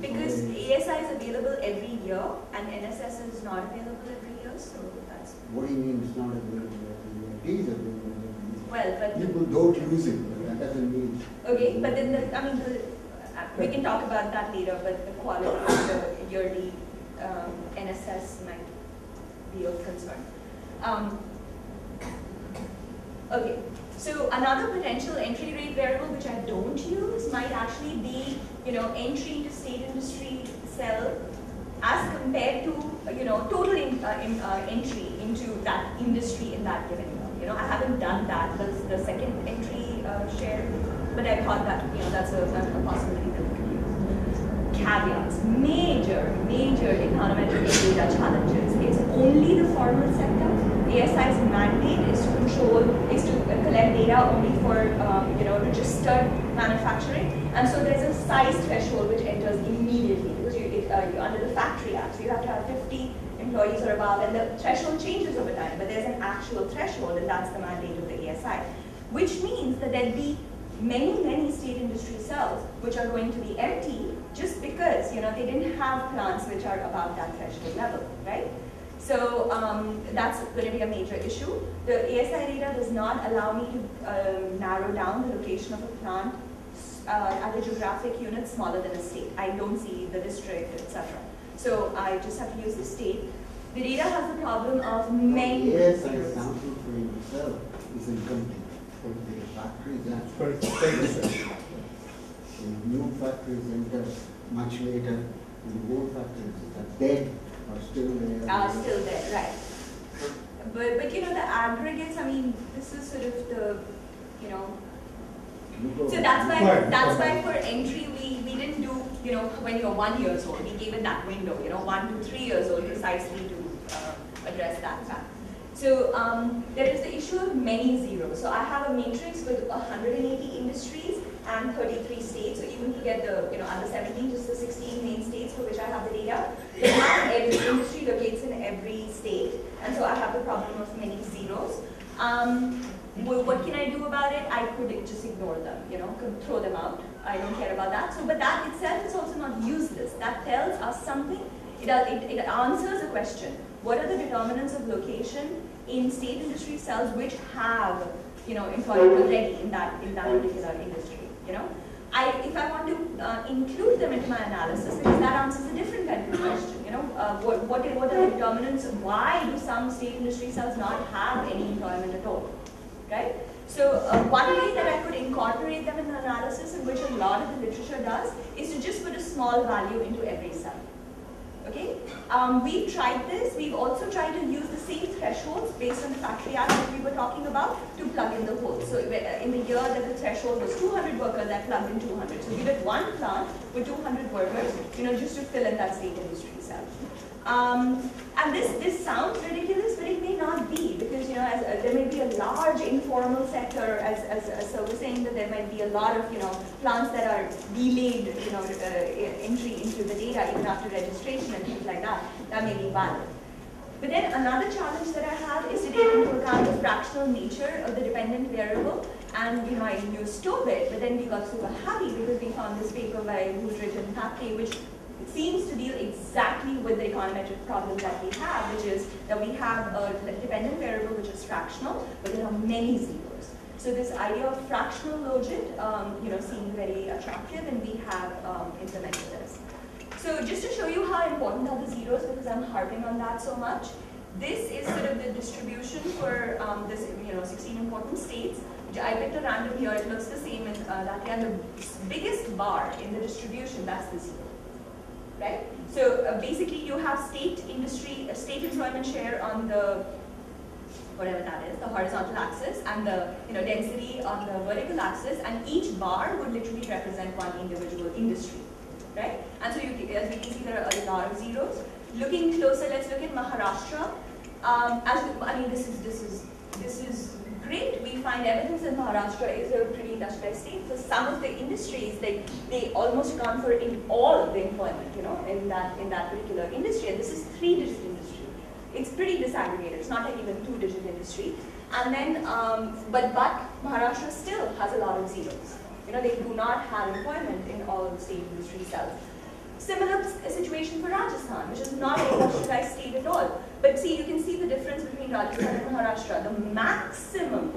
Because ASI is available every year and NSS is not available every year, so that's... What do you mean it's not available every year? It is available every year. Well, but... People don't use it, but that doesn't mean... Okay, but then we can talk about that later, but the quality of the yearly NSS might be of concern. Okay, so another potential entry rate variable which I don't use might actually be, entry into state industry cell as compared to, total entry into that industry in that given year. I haven't done that, the second entry share, but I thought that, that's a possibility that we could use. Caveats, major econometric data challenges. It's only the formal sector. ASI's mandate is to collect data only for registered manufacturing, and so there's a size threshold which enters immediately because you're under the Factory Act, so you have to have 50 employees or above, and the threshold changes over time, but there's an actual threshold, and that's the mandate of the ASI, which means that there'll be many state industry cells which are going to be empty just because they didn't have plants which are above that threshold level, right? So that's going to be a major issue. The ASI data does not allow me to narrow down the location of a plant at a geographic unit smaller than a state. I don't see the district, etc. So I just have to use the state. The data has the problem of many... The ASI sample frame itself is incomplete. The factories are new factories enter much later, and the old factories that are dead are still there. Still there, right. But the aggregates, this is sort of the, so that's why for entry we didn't do, when you're 1 year old, we gave it that window, 1 to 3 years old precisely to address that fact. So there is the issue of many zeros. So I have a matrix with 180 industries and 33 states. So even to get the, under 17, just the 16 main states for which I have the data. But not every industry locates in every state. And so I have the problem of many zeros. What can I do about it? I could just ignore them, could throw them out. I don't care about that. So, but that itself is also not useless. That tells us something. It answers a question. What are the determinants of location in state industry cells which have, employment already in that particular industry? If I want to include them into my analysis, because that answers a different kind of question. What are the determinants? Why do some state industry cells not have any employment at all? Right? So one way that I could incorporate them in the analysis, in which a lot of the literature does, is to just put a small value into every cell. Okay? We've tried this. We've also tried to use the same thresholds based on the Factory Act that we were talking about to plug in the holes. So in the year that the threshold was 200 workers, I plugged in 200. So we did one plant with 200 workers, just to fill in that state industry cell. And this sounds ridiculous, but it may not be, because there may be a large informal sector, as Sir was saying, that there might be a lot of plants that are delayed entry into the data even after registration and things like that. That may be valid. But then another challenge that I have is to take into account the fractional nature of the dependent variable. And I used Tobit, but then we got super happy because we found this paper by Woodridge and Papley, which seems to deal exactly with the econometric problem that we have, which is that we have a dependent variable which is fractional, but there are many zeros. So this idea of fractional logit, seemed very attractive, and we have implemented this. So just to show you how important are the zeros, because I'm harping on that so much, this is sort of the distribution for this 16 important states. I picked a random here, it looks the same in that, and the biggest bar in the distribution, that's the zero. Right? So basically you have state employment share on the, whatever that is, the horizontal axis, and the density on the vertical axis, and each bar would literally represent one individual industry. Right? And so as we can see, there are a lot of zeros. Looking closer, let's look at Maharashtra. This is great. We find evidence that Maharashtra is a pretty industrialized state. So some of the industries, they almost account for in all the employment, in that particular industry. And this is 3-digit industry. It's pretty disaggregated. It's not like even 2-digit industry. And then, but Maharashtra still has a lot of zeros. They do not have employment in all of the state industry cells. Similar situation for Rajasthan, which is not an industrialized state at all. But see, you can see the difference between Rajasthan and Maharashtra. The maximum,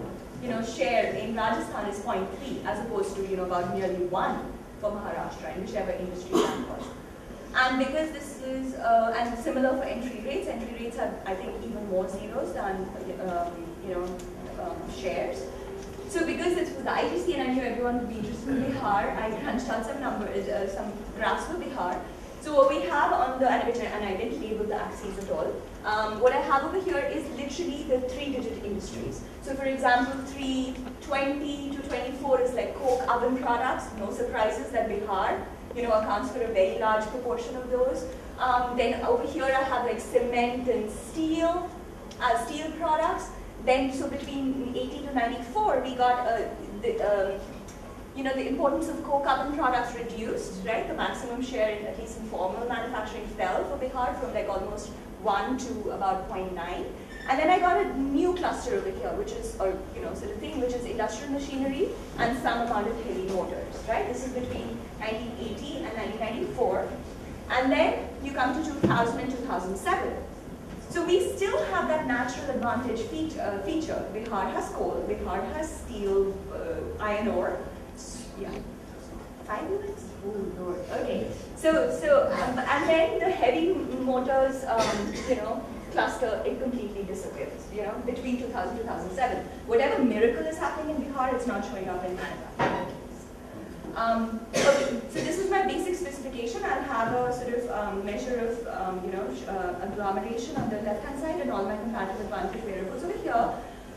share in Rajasthan is 0.3, as opposed to, about nearly 1 for Maharashtra, in whichever industry that was. And because this is, and similar for entry rates have, I think, even more zeros than, shares. So because this was the IGC and I knew everyone would be interested in Bihar, I crunched out some numbers, some graphs for Bihar. So what we have on the, and I didn't label the axes at all, what I have over here is literally the 3-digit industries. So for example, 320 to 24 is like coke oven products. No surprises that Bihar, accounts for a very large proportion of those. Then over here I have like cement and steel products. Then, so between 80 to 94, we got the importance of coke oven products reduced, right? The maximum share, at least in formal manufacturing, fell for Bihar from like almost 1 to about 0.9. And then I got a new cluster over here, which is, sort of thing, which is industrial machinery and some amount of heavy motors, right? This is between 1980 and 1994. And then you come to 2000 and 2007. So we still have that natural advantage feature. Bihar has coal, Bihar has steel, iron ore. Yeah. 5 minutes? Oh, Lord. Okay. So and then the heavy motors, cluster, it completely disappears, between 2000 and 2007. Whatever miracle is happening in Bihar, it's not showing up in manufacturing. Okay, so this is my basic specification. I'll have a sort of measure of, agglomeration on the left-hand side and all my comparative advantage variables over here.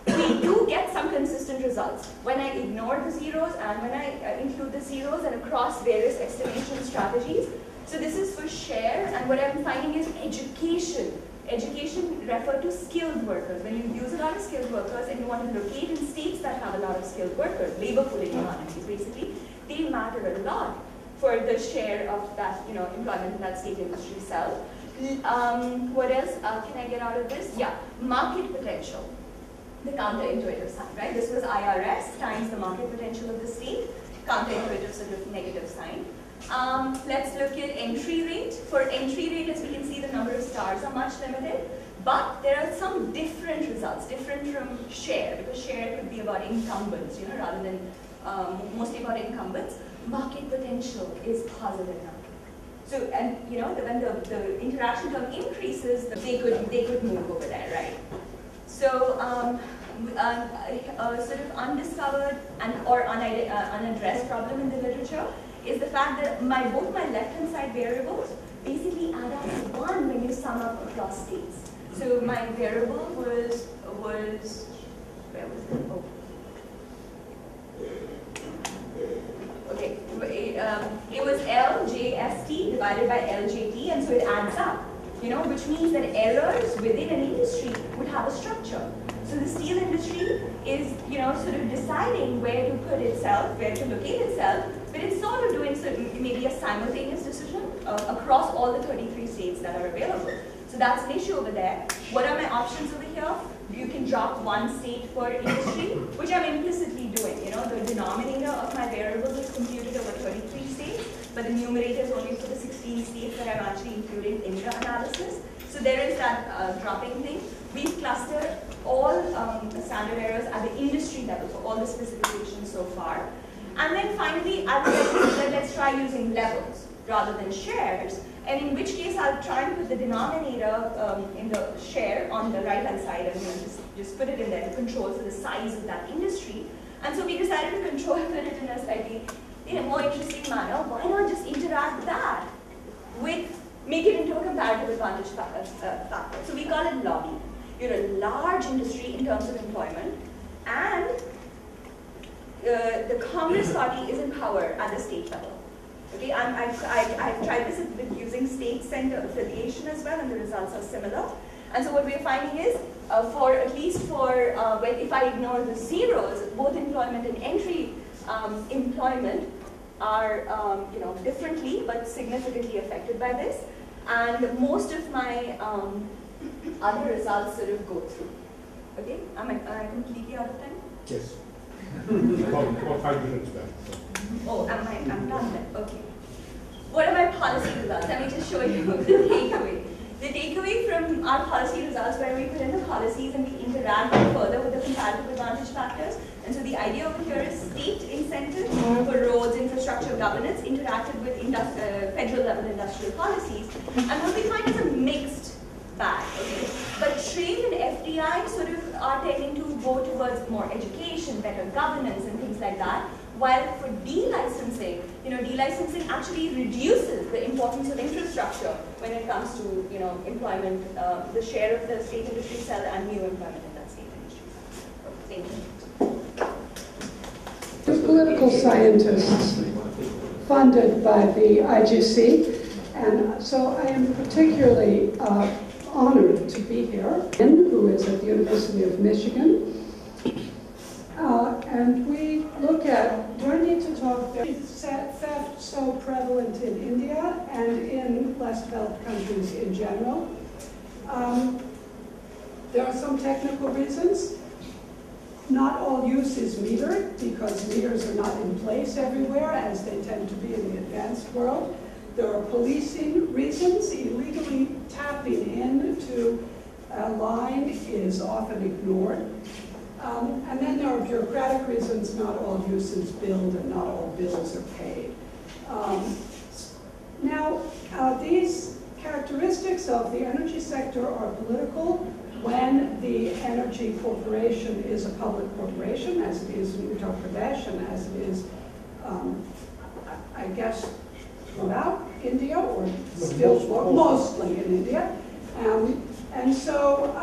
We do get some consistent results when I ignore the zeros and when I include the zeros and across various estimation strategies. So this is for share, and what I'm finding is education. Education referred to skilled workers. When you use a lot of skilled workers and you want to locate in states that have a lot of skilled workers, labor pooling economies basically, they matter a lot for the share of that, employment in that state industry cell. What else can I get out of this? Yeah, market potential, the counterintuitive sign, right? This was IRS times the market potential of the state, counterintuitive sort of negative sign. Let's look at entry rate. For entry rate, as we can see, the number of stars are much limited, but there are some different results, different from share, because share could be about incumbents, rather than mostly about incumbents. Market potential is positive now. So, and when the interaction term increases, they could move over there, right? So, a sort of undiscovered or unaddressed problem in the literature is the fact that both my left-hand side variables basically add up to 1 when you sum So my variable was where was it? Oh. Okay, it was LJST divided by LJT, and so it adds up, which means that errors within an industry would have a structure. So the steel industry is, sort of deciding where to put itself, where to locate itself, but it's sort of doing maybe a simultaneous decision across all the 33 states that are available. So that's an issue over there. What are my options over here? You can drop one state per industry, which I'm implicitly doing. The denominator of my variable is computed over 33 states, but the numerator is only for the 16 states that I'm actually including in the analysis. So there is that dropping thing. We've clustered all the standard errors at the industry level for all the specifications so far. And then finally, I would recommend that let's try using levels rather than shares. And in which case, I'll try and put the denominator in the share on the right-hand side, and just put it in there to control for the size of that industry. And so we decided to control for it in a slightly more interesting manner. Why not just interact that with, make it into a comparative advantage factor? So we call it lobby. You're a large industry in terms of employment, and the Congress Party is in power at the state level. Okay, I've tried this with using state center affiliation as well, and the results are similar. And so what we're finding is, if I ignore the zeros, both employment and entry employment are differently but significantly affected by this. And most of my other results sort of go through. Okay, am I completely out of time? Yes. About 5 minutes back. Oh, I'm done then. Okay. What are my policy results? Let me just show you the takeaway. The takeaway from our policy results, where we put in the policies and we interact further with the comparative advantage factors. And so the idea over here is state incentives for roads, infrastructure, governance interacted with federal level industrial policies. And what we find is a mixed bag. Okay? But trade and FDI sort of are tending to go towards more education, better governance, and things like that. While for delicensing, delicensing actually reduces the importance of infrastructure when it comes to, employment, the share of the state industry cell and new employment in that state industry cell. Thank you. Two political scientists funded by the IGC, and so I am particularly honored to be here, who is at the University of Michigan. And we look at, do I need to talk, is theft so prevalent in India and in less developed countries in general? There are some technical reasons. Not all use is metered, because meters are not in place everywhere, as they tend to be in the advanced world. There are policing reasons. Illegally tapping into a line is often ignored. And then there are bureaucratic reasons. Not all use is billed and not all bills are paid. Now, these characteristics of the energy sector are political when the energy corporation is a public corporation, as it is in Uttar Pradesh and as it is, I guess, throughout India, or still mostly in India. And so,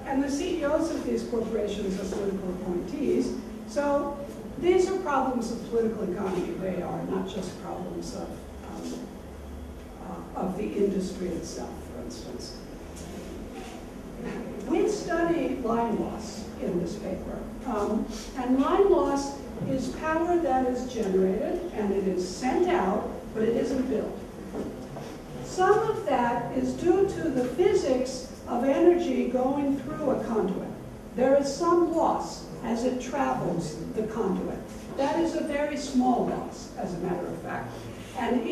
and the CEOs of these corporations are political appointees. So these are problems of political economy. They are not just problems of the industry itself, for instance. We study line loss in this paper. And line loss is power that is generated and it is sent out, but it isn't billed. Some of that is due to the physics of energy going through a conduit. There is some loss as it travels the conduit. That is a very small loss, as a matter of fact. And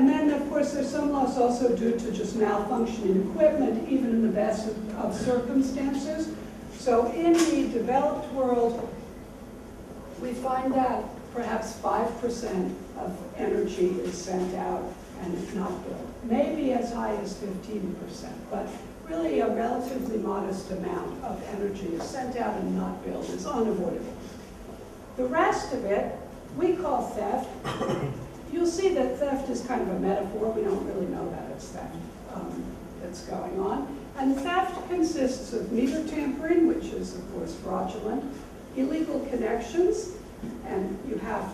then, of course, there's some loss also due to just malfunctioning equipment, even in the best of circumstances. So in the developed world, we find that perhaps 5% of energy is sent out and not billed. Maybe as high as 15%, but really a relatively modest amount of energy is sent out and not billed. It's unavoidable. The rest of it, we call theft. You'll see that theft is kind of a metaphor. We don't really know that it's theft that's going on. And theft consists of meter tampering, which is, of course, fraudulent, illegal connections, and you have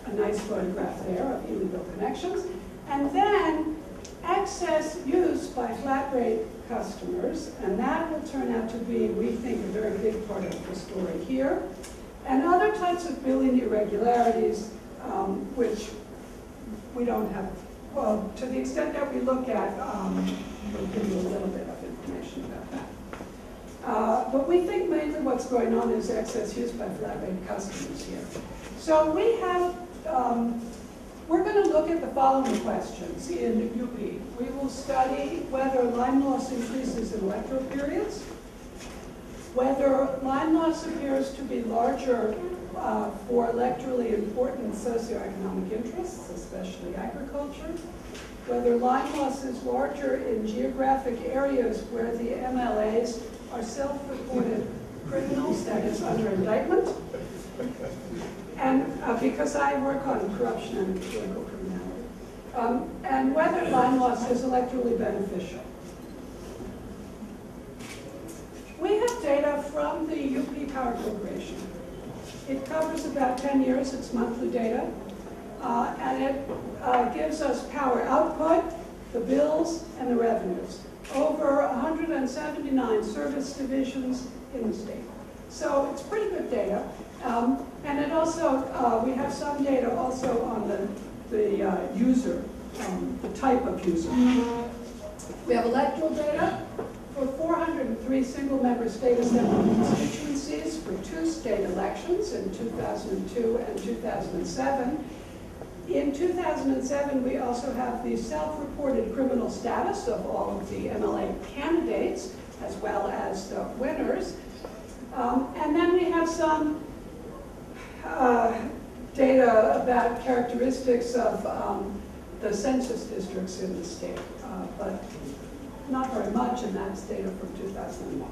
a nice photograph there of illegal connections, and then excess use by flat rate customers, and that will turn out to be, we think, a very big part of the story here, and other types of billing irregularities, which we don't have, well, to the extent that we look at, we'll give you a little bit of information about that. But we think mainly what's going on is excess use by flat rate customers here. So we have, we're going to look at the following questions in UP. We will study whether line loss increases in electro periods, whether line loss appears to be larger for electorally important socioeconomic interests, especially agriculture, whether line loss is larger in geographic areas where the MLAs are self-reported criminals, that is, under indictment, and because I work on corruption and political criminality, and whether line loss is electorally beneficial. We have data from the UP Power Corporation. It covers about 10 years, it's monthly data, and it gives us power output, the bills, and the revenues over 179 service divisions in the state. So it's pretty good data. And it also, we have some data also on the user, the type of user. We have electoral data for 403 single-member state assembly constituencies for 2 state elections in 2002 and 2007. In 2007, we also have the self-reported criminal status of all of the MLA candidates, as well as the winners. And then we have some data about characteristics of the census districts in the state, but not very much, and that's data from 2001.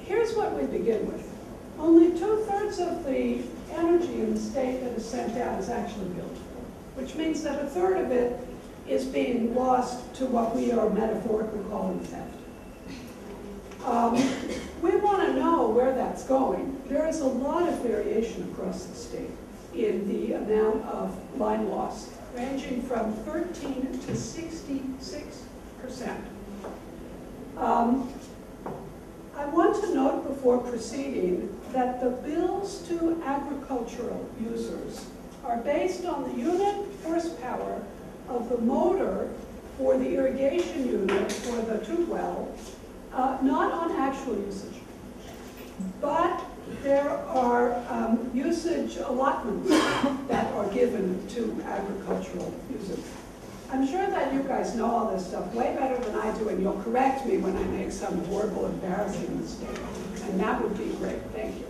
Here's what we begin with. Only 2/3 of the energy in the state that is sent out is actually billed for, which means that 1/3 of it is being lost to what we are metaphorically calling theft. We want to know where that's going. There is a lot of variation across the state in the amount of line loss, ranging from 13 to 66%. I want to note before proceeding that the bills to agricultural users are based on the unit horsepower of the motor for the irrigation unit for the tube well, not on actual usage. But there are usage allotments that are given to agricultural users. I'm sure that you guys know all this stuff way better than I do, and you'll correct me when I make some horrible, embarrassing mistake. And that would be great. Thank you.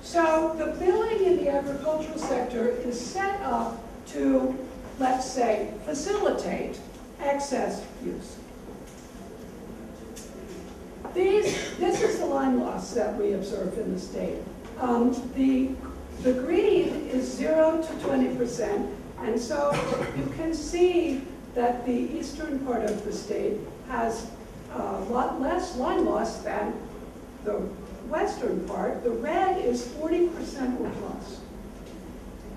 So the billing in the agricultural sector is set up to, let's say, facilitate excess use. This is the line loss that we observe in the state. The green is 0 to 20%, and so you can see that the eastern part of the state has a lot less line loss than the western part. The red is 40% or plus.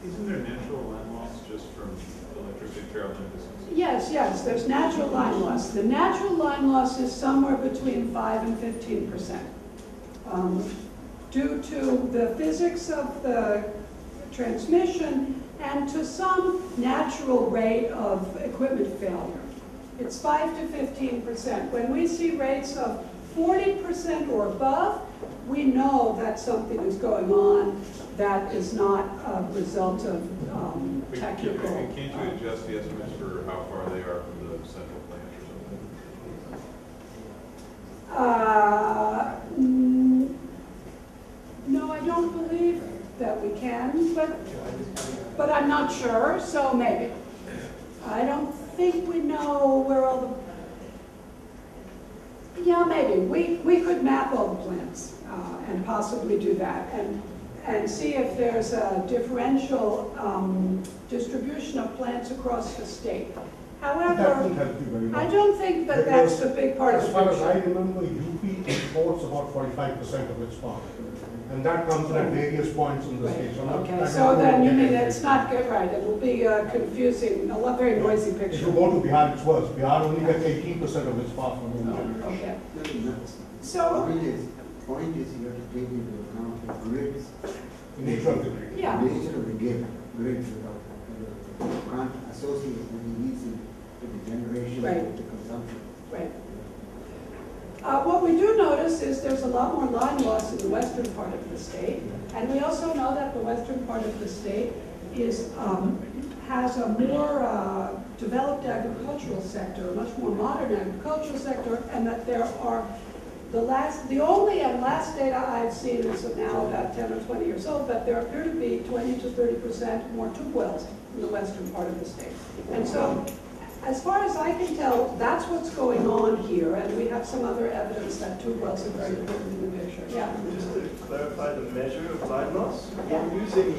Isn't there natural line loss just from electricity traveling distance? Yes, there's natural line loss. The natural line loss is somewhere between 5 and 15%. Due to the physics of the transmission and to some natural rate of equipment failure. It's 5 to 15%. When we see rates of 40% or above, we know that something is going on that is not a result of technical. Can't you adjust the estimates for how far they are from the central plant or something? No, I don't believe that we can, but I'm not sure, so maybe. I don't think we know where all the, yeah, maybe. We could map all the plants and possibly do that. and see if there's a differential distribution of plants across the state. That However, won't help you very much. I don't think that that's the big part of As the far as I picture. remember, UP imports about 45% of its farm. And that comes in at various points in the state. So I'm not- Okay, I don't so know then you what mean it it's is. not good, right, it will be confusing, a very noisy If picture. you go to Bihar, it's worse. Bihar only gets 80% of its farm from India. Okay, So, so, point is you have to take into account the grids, Nature of the grid. yeah, nature of the grids without, you can't associate very easily with the generation Right. of the consumption. right. What we do notice is there's a lot more line loss in the western part of the state, and we also know that the western part of the state is, has a more developed agricultural sector, a much more modern agricultural sector, and that there are the only and last data I've seen is now about 10 or 20 years old, but there appear to be 20 to 30% more tube wells in the western part of the state. And so, as far as I can tell, that's what's going on here, and we have some other evidence that tube wells are very important in the picture. Yeah. Just to clarify the measure of line loss, Yeah. we're using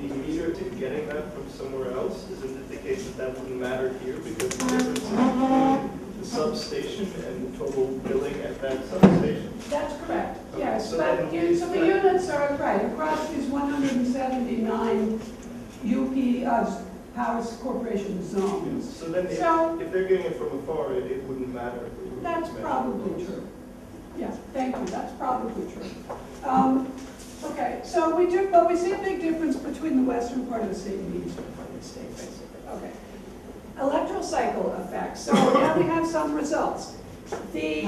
the meter to getting that from somewhere else. Isn't it the case that that wouldn't matter here because the difference is between the substation and the total billing at that substation? That's correct, yes, So but then so the units are, right, across these 179 UP Power Corporation zones. So then So- if they're getting it from afar, it wouldn't matter. if we were That's to measure. probably true. Yeah, thank you, that's probably true. Okay, so but we see a big difference between the western part of the state and the eastern part of the state, basically. Okay. Electoral cycle effects. So now we have some results. The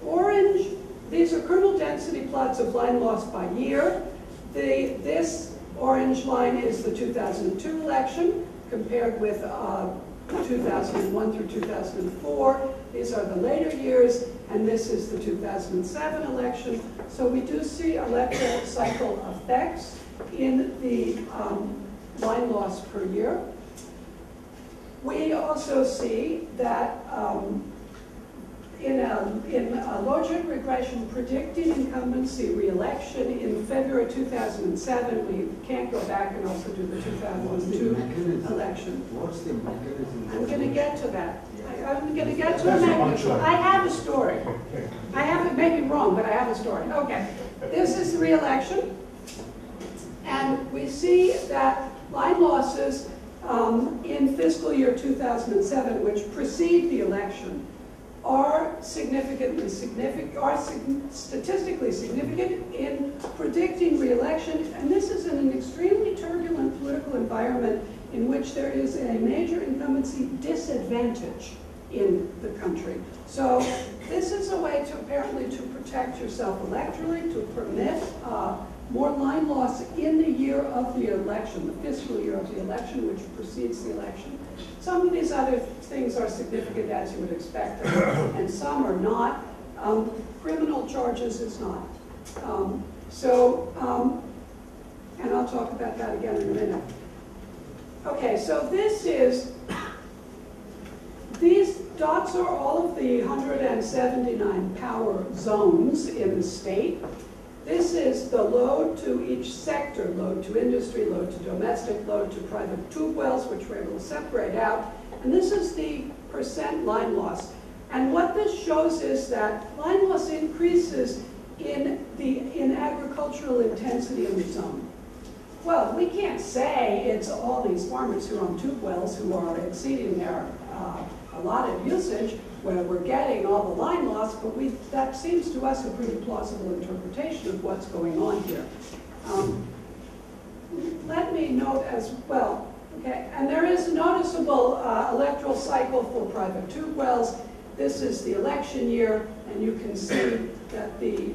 orange, these are kernel density plots of line loss by year. This orange line is the 2002 election compared with 2001 through 2004. These are the later years, and this is the 2007 election. So we do see electoral cycle effects in the line loss per year. We also see that in a logic regression predicting incumbency re-election in February 2007, we can't go back and also do the 2002 election. What's the mechanism? I'm going to get to that. I'm going to get to the That's a mechanism. punchline. I have a story. I have it, may be wrong, but I have a story. Okay, this is the re-election, and we see that line losses in fiscal year 2007, which precede the election, are statistically significant in predicting re-election, and this is in an extremely turbulent political environment in which there is a major incumbency disadvantage in the country. So this is a way to apparently to protect yourself electorally, to permit more line loss in the year of the election, the fiscal year of the election, which precedes the election. Some of these other things are significant, as you would expect, and some are not. Criminal charges is not. And I'll talk about that again in a minute. Okay, so these dots are all of the 179 power zones in the state. This is the load to each sector, load to industry, load to domestic, load to private tube wells, which we're able to separate out. And this is the percent line loss. And what this shows is that line loss increases in agricultural intensity in the zone. Well, we can't say it's all these farmers who own tube wells who are exceeding their allotted usage where we're getting all the line loss, but that seems to us a pretty plausible interpretation of what's going on here. Let me note as well, okay, and there is a noticeable electoral cycle for private tube wells. This is the election year, and you can see that the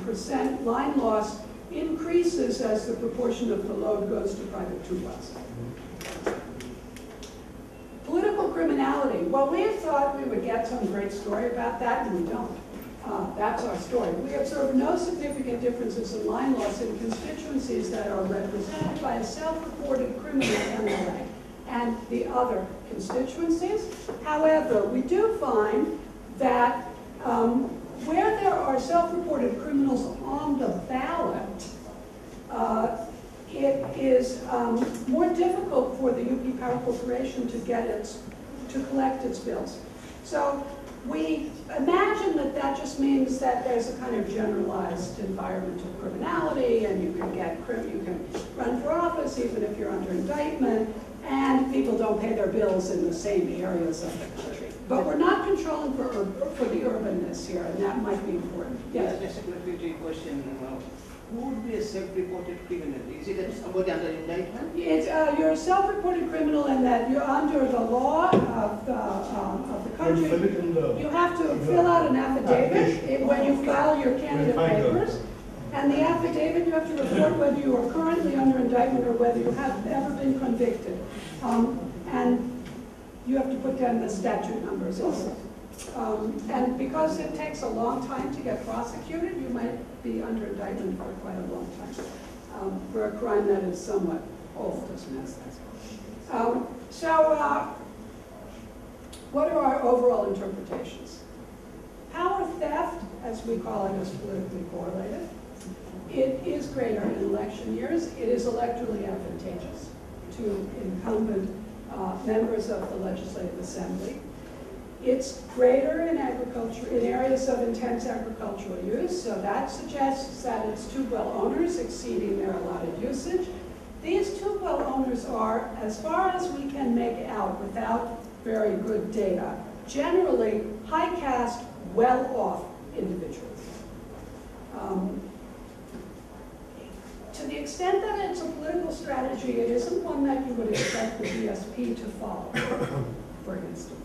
percent line loss increases as the proportion of the load goes to private tube wells. Political criminality. Well, we had thought we would get some great story about that, and we don't. That's our story. We observe no significant differences in line loss in constituencies that are represented by a self-reported criminal MLA and the other constituencies. However, we do find that where there are self-reported criminals on the ballot, it is more difficult for the UP Power Corporation to collect its bills. So we imagine that that just means that there's a kind of generalized environment of criminality, and you can run for office even if you're under indictment, and people don't pay their bills in the same areas of the country. But we're not controlling for the urbanness here, and that might be important. Yes? Just a clarificatory question. Who would be a self-reported criminal? Is it somebody under indictment? You're a self-reported criminal in that you're under the law of the country. You have to fill out an affidavit when you file your candidate papers. And the affidavit, you have to report whether you are currently under indictment or whether you have ever been convicted. And you have to put down the statute numbers also. And because it takes a long time to get prosecuted, you might be under indictment for quite a long time for a crime that is somewhat old, isn't it? What are our overall interpretations? Power theft, as we call it, is politically correlated. It is greater in election years. It is electorally advantageous to incumbent members of the Legislative Assembly. It's greater in agriculture, in areas of intense agricultural use, so that suggests that it's tube well owners exceeding their allotted usage. These tube well owners are, as far as we can make out without very good data, generally high caste, well-off individuals. To the extent that it's a political strategy, it isn't one that you would expect the DSP to follow, for instance.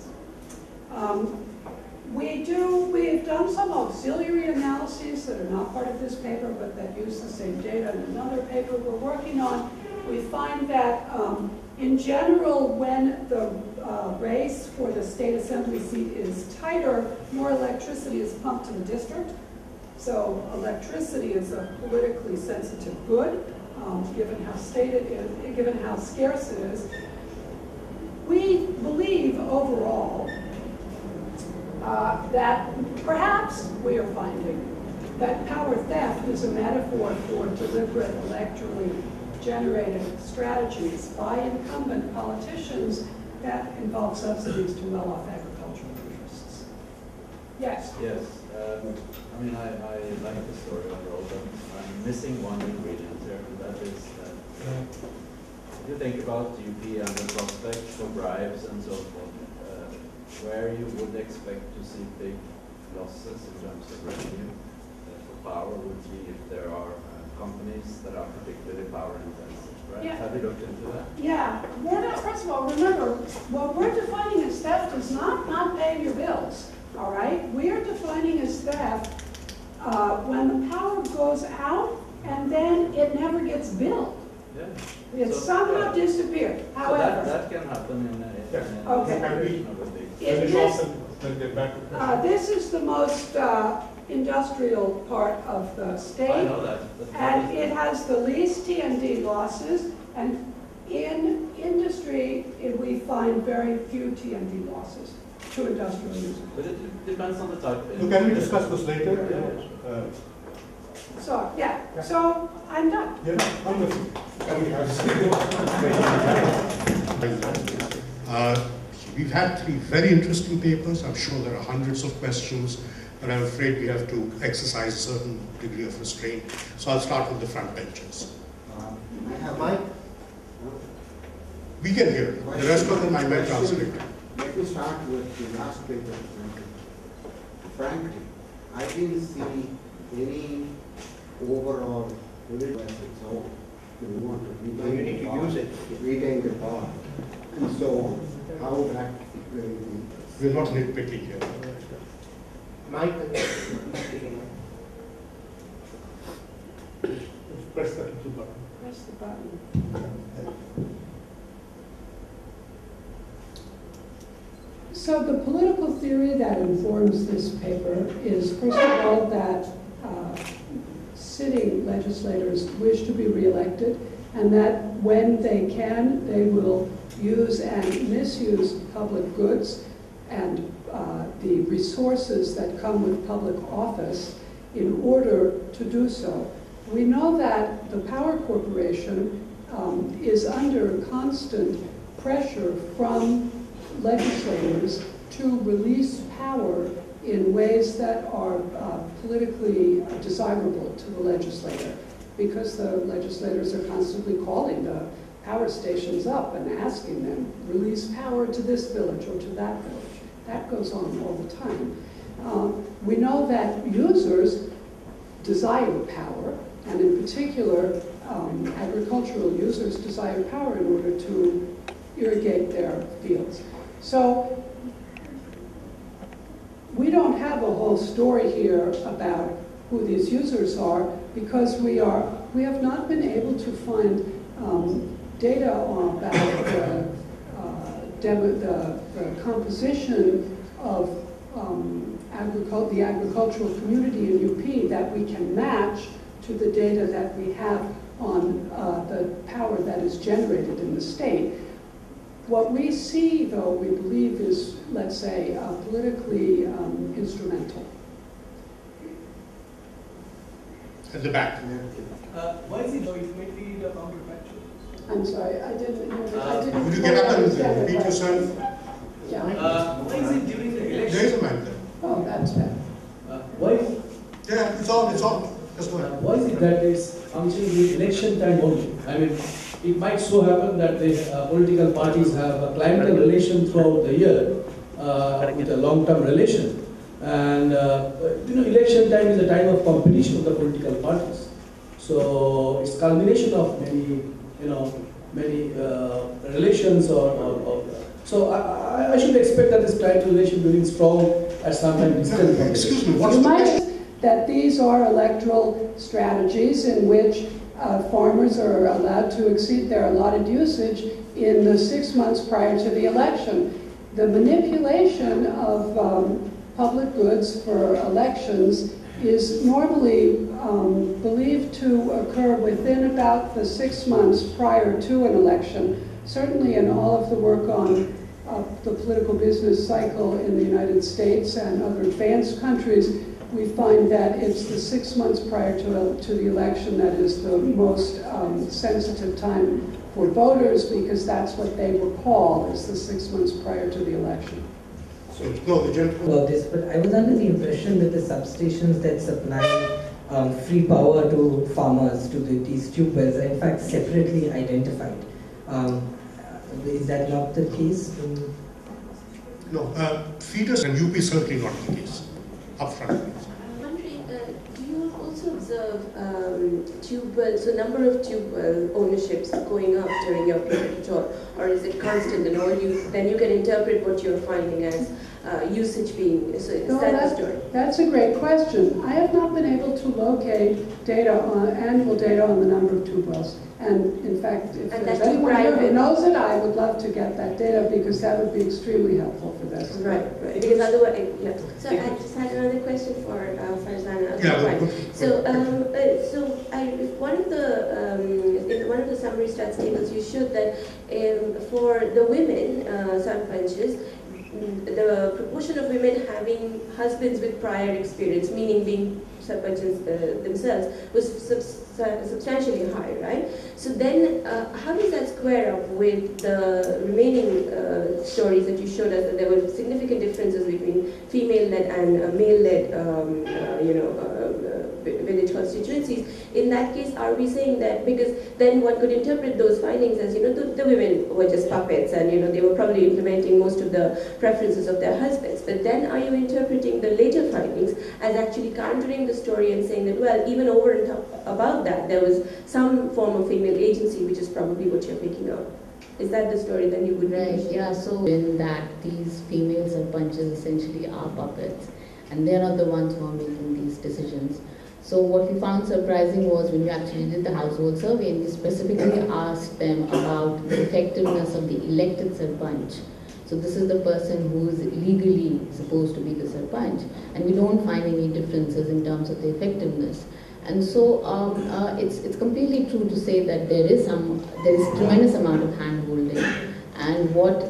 We've done some auxiliary analyses that are not part of this paper, but that use the same data in another paper we're working on. We find that in general, when the race for the state assembly seat is tighter, more electricity is pumped to the district. So electricity is a politically sensitive good, given how given how scarce it is. We believe overall that perhaps we are finding that power theft is a metaphor for deliberate electorally generated strategies by incumbent politicians that involve subsidies to well-off agricultural interests. Yes? Yes. I mean, I like the story overall, but I'm missing one ingredient here, and that is that if you think about UP and the prospects for bribes and so forth, where you would expect to see big losses in terms of revenue for power would be if there are companies that are particularly power intensive, right? Yeah. Have you looked into that? Yeah. First of all, remember, what we're defining as theft is not paying your bills, all right? We are defining as theft when the power goes out and then it never gets billed. Yeah. It somehow disappeared. However, so that can happen in a okay. This is the most industrial part of the state. I know that. And it has the least T&D losses. And in industry, we find very few T&D losses to industrial users. But it depends on the type of industry. Can we discuss this later? So, yeah. So, I'm done. Yeah, wonderful. We've had 3 very interesting papers. I'm sure there are hundreds of questions, but I'm afraid we have to exercise a certain degree of restraint. So I'll start with the front benches. Mike? We can hear. The rest of them I might translate. Let me start with the last paper. Frankly, I didn't see any overall benefits how you want to you need to use it. retain the power, and so on. How that will be. We're not nitpicking here. Mike? Press that little button. Press the button. So the political theory that informs this paper is, first of all, that sitting legislators wish to be reelected, and that when they can, they will use and misuse public goods and the resources that come with public office in order to do so. We know that the Power Corporation is under constant pressure from legislators to release power in ways that are politically desirable to the legislator, because the legislators are constantly calling the power stations up and asking them, release power to this village or to that village. That goes on all the time. We know that users desire power, and in particular, agricultural users desire power in order to irrigate their fields. So we don't have a whole story here about who these users are, because we have not been able to find data about the composition of the agricultural community in UP that we can match to the data that we have on the power that is generated in the state. What we see, though, we believe is, let's say, politically instrumental. At the back. Why is it ultimately the counterfactual? I'm sorry, I didn't Would you get up and repeat yourself? Yeah. Why is it during the election? There is a mic there. Oh, that's bad. Why? Yeah, it's on, it's on. Just go ahead. Why is it that is functioning in election time only? I mean, it might so happen that the political parties have a clientel relation throughout the year with a long-term relation. And election time is a time of competition of the political parties. So it's culmination of many relations so I should expect that this clientel relation will be strong at some time. Excuse me, what's You the might question? that these are electoral strategies in which farmers are allowed to exceed their allotted usage in the 6 months prior to the election. The manipulation of public goods for elections is normally believed to occur within about the 6 months prior to an election. Certainly in all of the work on the political business cycle in the United States and other advanced countries, we find that it's the 6 months prior to the election that is the most sensitive time for voters, because that's what they recall as the 6 months prior to the election. So, no, the gentleman. About this, but I was under the impression that the substations that supply free power to farmers, to these tube wells, are in fact separately identified. Is that not the case? No, feeders and UP is certainly not the case. Upfront. I'm wondering, do you also observe tube wells, so number of tube well ownerships going up during your period at all, or is it constant, and then you can interpret what you're finding as usage being, so is No, that the story? That's a great question. I have not been able to locate data on annual data on the number of tube wells. And in fact, if there's anyone here who knows it, I would love to get that data, because that would be extremely helpful for this. Right. Because otherwise, yeah. So I just had another question for Farzana. Yeah. So, one of the summary stats tables, you showed that for the women sarpanches, the proportion of women having husbands with prior experience, meaning being sarpanches themselves, was substantially higher, right? So then, how does that square up with the remaining stories that you showed us, that there were significant differences between female-led and male-led, village constituencies? In that case, are we saying that, because then one could interpret those findings as, the women were just puppets, and they were probably implementing most of the preferences of their husbands. But then, are you interpreting the later findings as actually countering the story and saying that, well, even over and above that, there was some form of female agency, which is probably what you're picking up? Is that the story that you would Right, yeah, so in that these females and punches essentially are puppets, and they're not the ones who are making these decisions. So what we found surprising was when we actually did the household survey, and we specifically asked them about the effectiveness of the elected sarpanch. So this is the person who is legally supposed to be the sarpanch, and we don't find any differences in terms of the effectiveness. And so it's completely true to say that there is tremendous amount of hand-holding, and what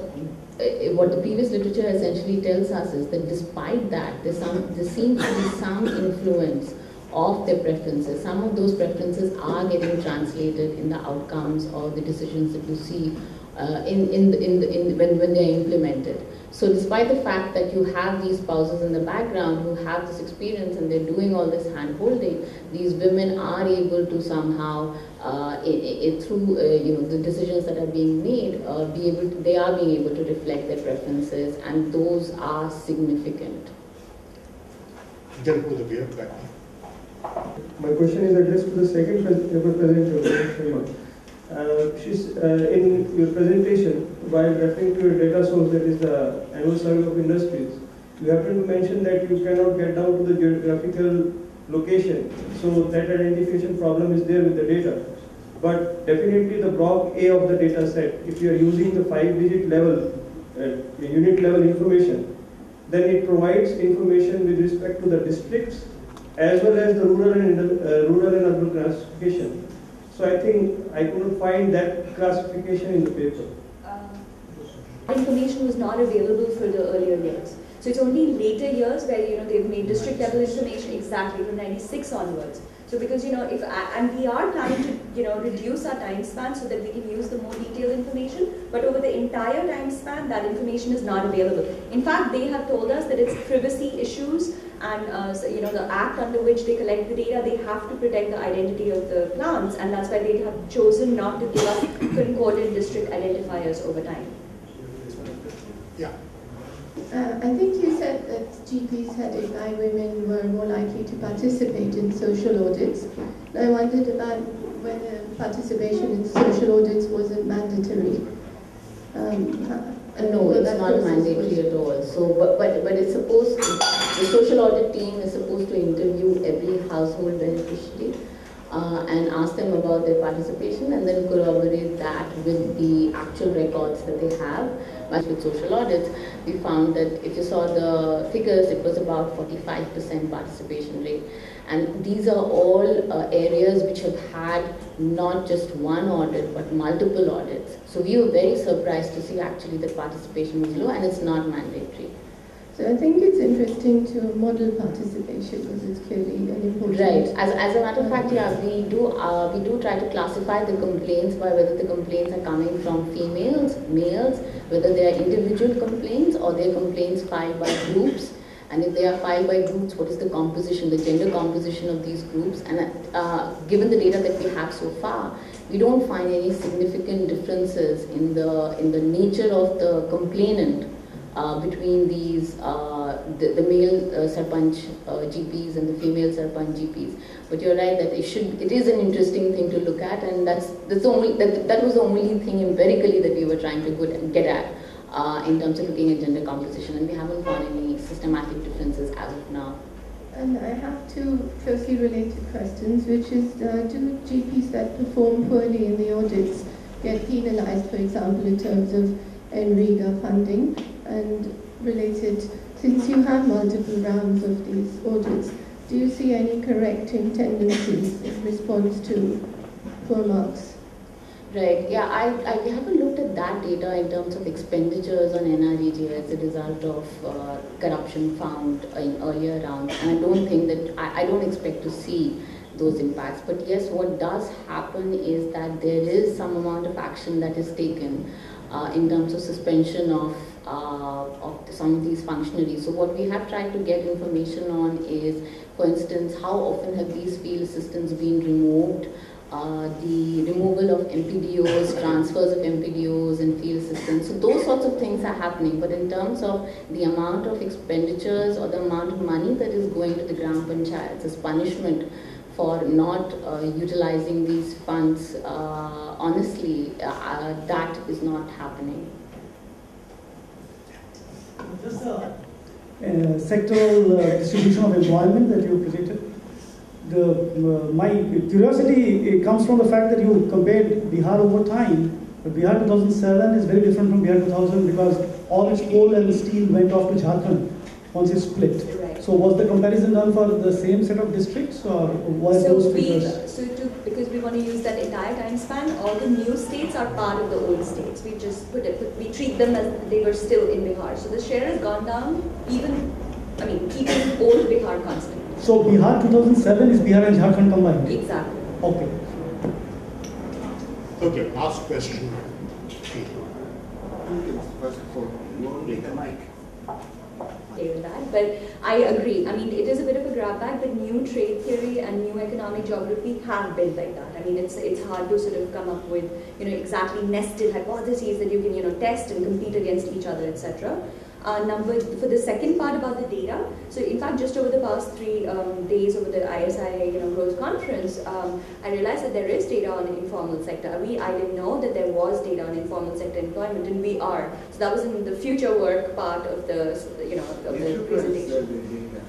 the previous literature essentially tells us is that despite that, there seems to be some influence of their preferences. Some of those preferences are getting translated in the outcomes or the decisions that you see when they are implemented. So despite the fact that you have these spouses in the background who have this experience and they're doing all this hand-holding, these women are able to somehow, through the decisions that are being made, they are being able to reflect their preferences, and those are significant. Then go the beer back. My question is addressed to the second presenter, she's in your presentation, while referring to your data source, that is the annual survey of industries, you happen to mention that you cannot get down to the geographical location, so that identification problem is there with the data. But definitely the block A of the data set, if you are using the 5-digit level, unit level information, then it provides information with respect to the districts as well as the rural and urban classification. So I think I couldn't find that classification in the paper. Information was not available for the earlier years. So it's only in later years where they've made district level information exactly from 96 onwards. So because and we are planning to reduce our time span so that we can use the more detailed information, but over the entire time span that information is not available. In fact, they have told us that it's privacy issues and the act under which they collect the data, they have to protect the identity of the plants, and that's why they have chosen not to give us concordant district identifiers over time. Yeah. I think you said that GPs headed by women were more likely to participate in social audits. I wondered about whether participation in social audits wasn't mandatory. No, it's not mandatory at all. So, but it's supposed to, the social audit team is supposed to interview every household beneficiary and ask them about their participation, and then corroborate that with the actual records that they have. But with social audits, we found that if you saw the figures, it was about 45% participation rate. And these are all areas which have had not just one audit, but multiple audits. So we were very surprised to see actually that participation was low, and it's not mandatory. So I think it's interesting to model participation because it's clearly an important. Right. As a matter of fact, yeah, we do try to classify the complaints by whether the complaints are coming from females, males, whether they are individual complaints or they are complaints filed by groups. And if they are filed by groups, what is the composition, the gender composition of these groups? And given the data that we have so far, we don't find any significant differences in the nature of the complainant between these the male Sarpanch GPs and the female Sarpanch GPs. But you're right that it is an interesting thing to look at, and that was the only thing empirically that we were trying to get at. In terms of looking at gender composition, and we haven't found any systematic differences as of now. And I have two closely related questions, which is, do GPs that perform poorly in the audits get penalized, for example, in terms of NREGA funding? And related, since you have multiple rounds of these audits, do you see any correcting tendencies in response to poor marks? Right, yeah, I haven't looked at that data in terms of expenditures on NREGA as a result of corruption found in earlier rounds, and I don't think that, I don't expect to see those impacts. But yes, what does happen is that there is some amount of action that is taken in terms of suspension of some of these functionaries. So what we have tried to get information on is, for instance, how often have these field assistants been removed, the removal of MPDOs, transfers of MPDOs and field assistants. So those sorts of things are happening. But in terms of the amount of expenditures or the amount of money that is going to the Gram Panchayats as punishment for not utilizing these funds, honestly, that is not happening. Just sectoral distribution of employment that you presented. My curiosity comes from the fact that you compared Bihar over time, but Bihar 2007 is very different from Bihar 2000 because all its coal and steel went off to Jharkhand once it split. Right. So was the comparison done for the same set of districts, or was those figures? Because we want to use that entire time span, all the new states are part of the old states. We just we treat them as they were still in Bihar. So the share has gone down, even, keeping old Bihar constant. So Bihar 2007 is Bihar and Jharkhand combined? Exactly. Okay. Okay, last question. First of all, you won't take a mic. With that, but I agree. I mean, it is a bit of a grab bag, but new trade theory and new economic geography have been like that. I mean, it's hard to sort of come up with, exactly nested hypotheses that you can, test and compete against each other, etc. For the second part about the data, so in fact, just over the past 3 days over the ISI growth conference, I realized that there is data on informal sector. I didn't know that there was data on informal sector employment, and we are. So that was in the future work part of the of the presentation.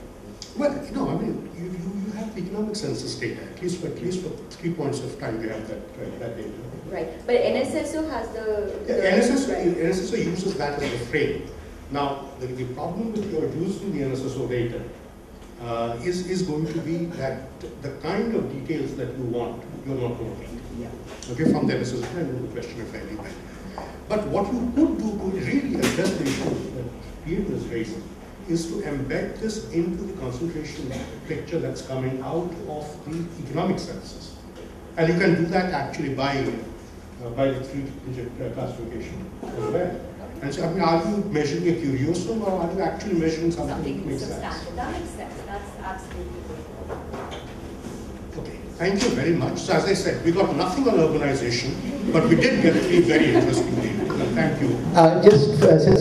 Well, no, I mean, you have the economic census data. At least for 3 points of time, you have that data. Right, but NSSO has the NSSO uses that as a frame. Now, the problem with your using the NSSO data is going to be that the kind of details that you want, you're not going to get. Yeah. Okay, from the NSSO, I know the question if I leave it. But what you could do to really address the issue that Peter is raising is to embed this into the concentration picture that's coming out of the economic census. And you can do that actually by the 3-digit classification as well. And so, I mean, are you measuring a curiosum or are you actually measuring something that makes sense? That makes sense. That's absolutely great. Okay, thank you very much. So, as I said, we got nothing on urbanization, but we did get 3 very interesting data. Thank you. Just since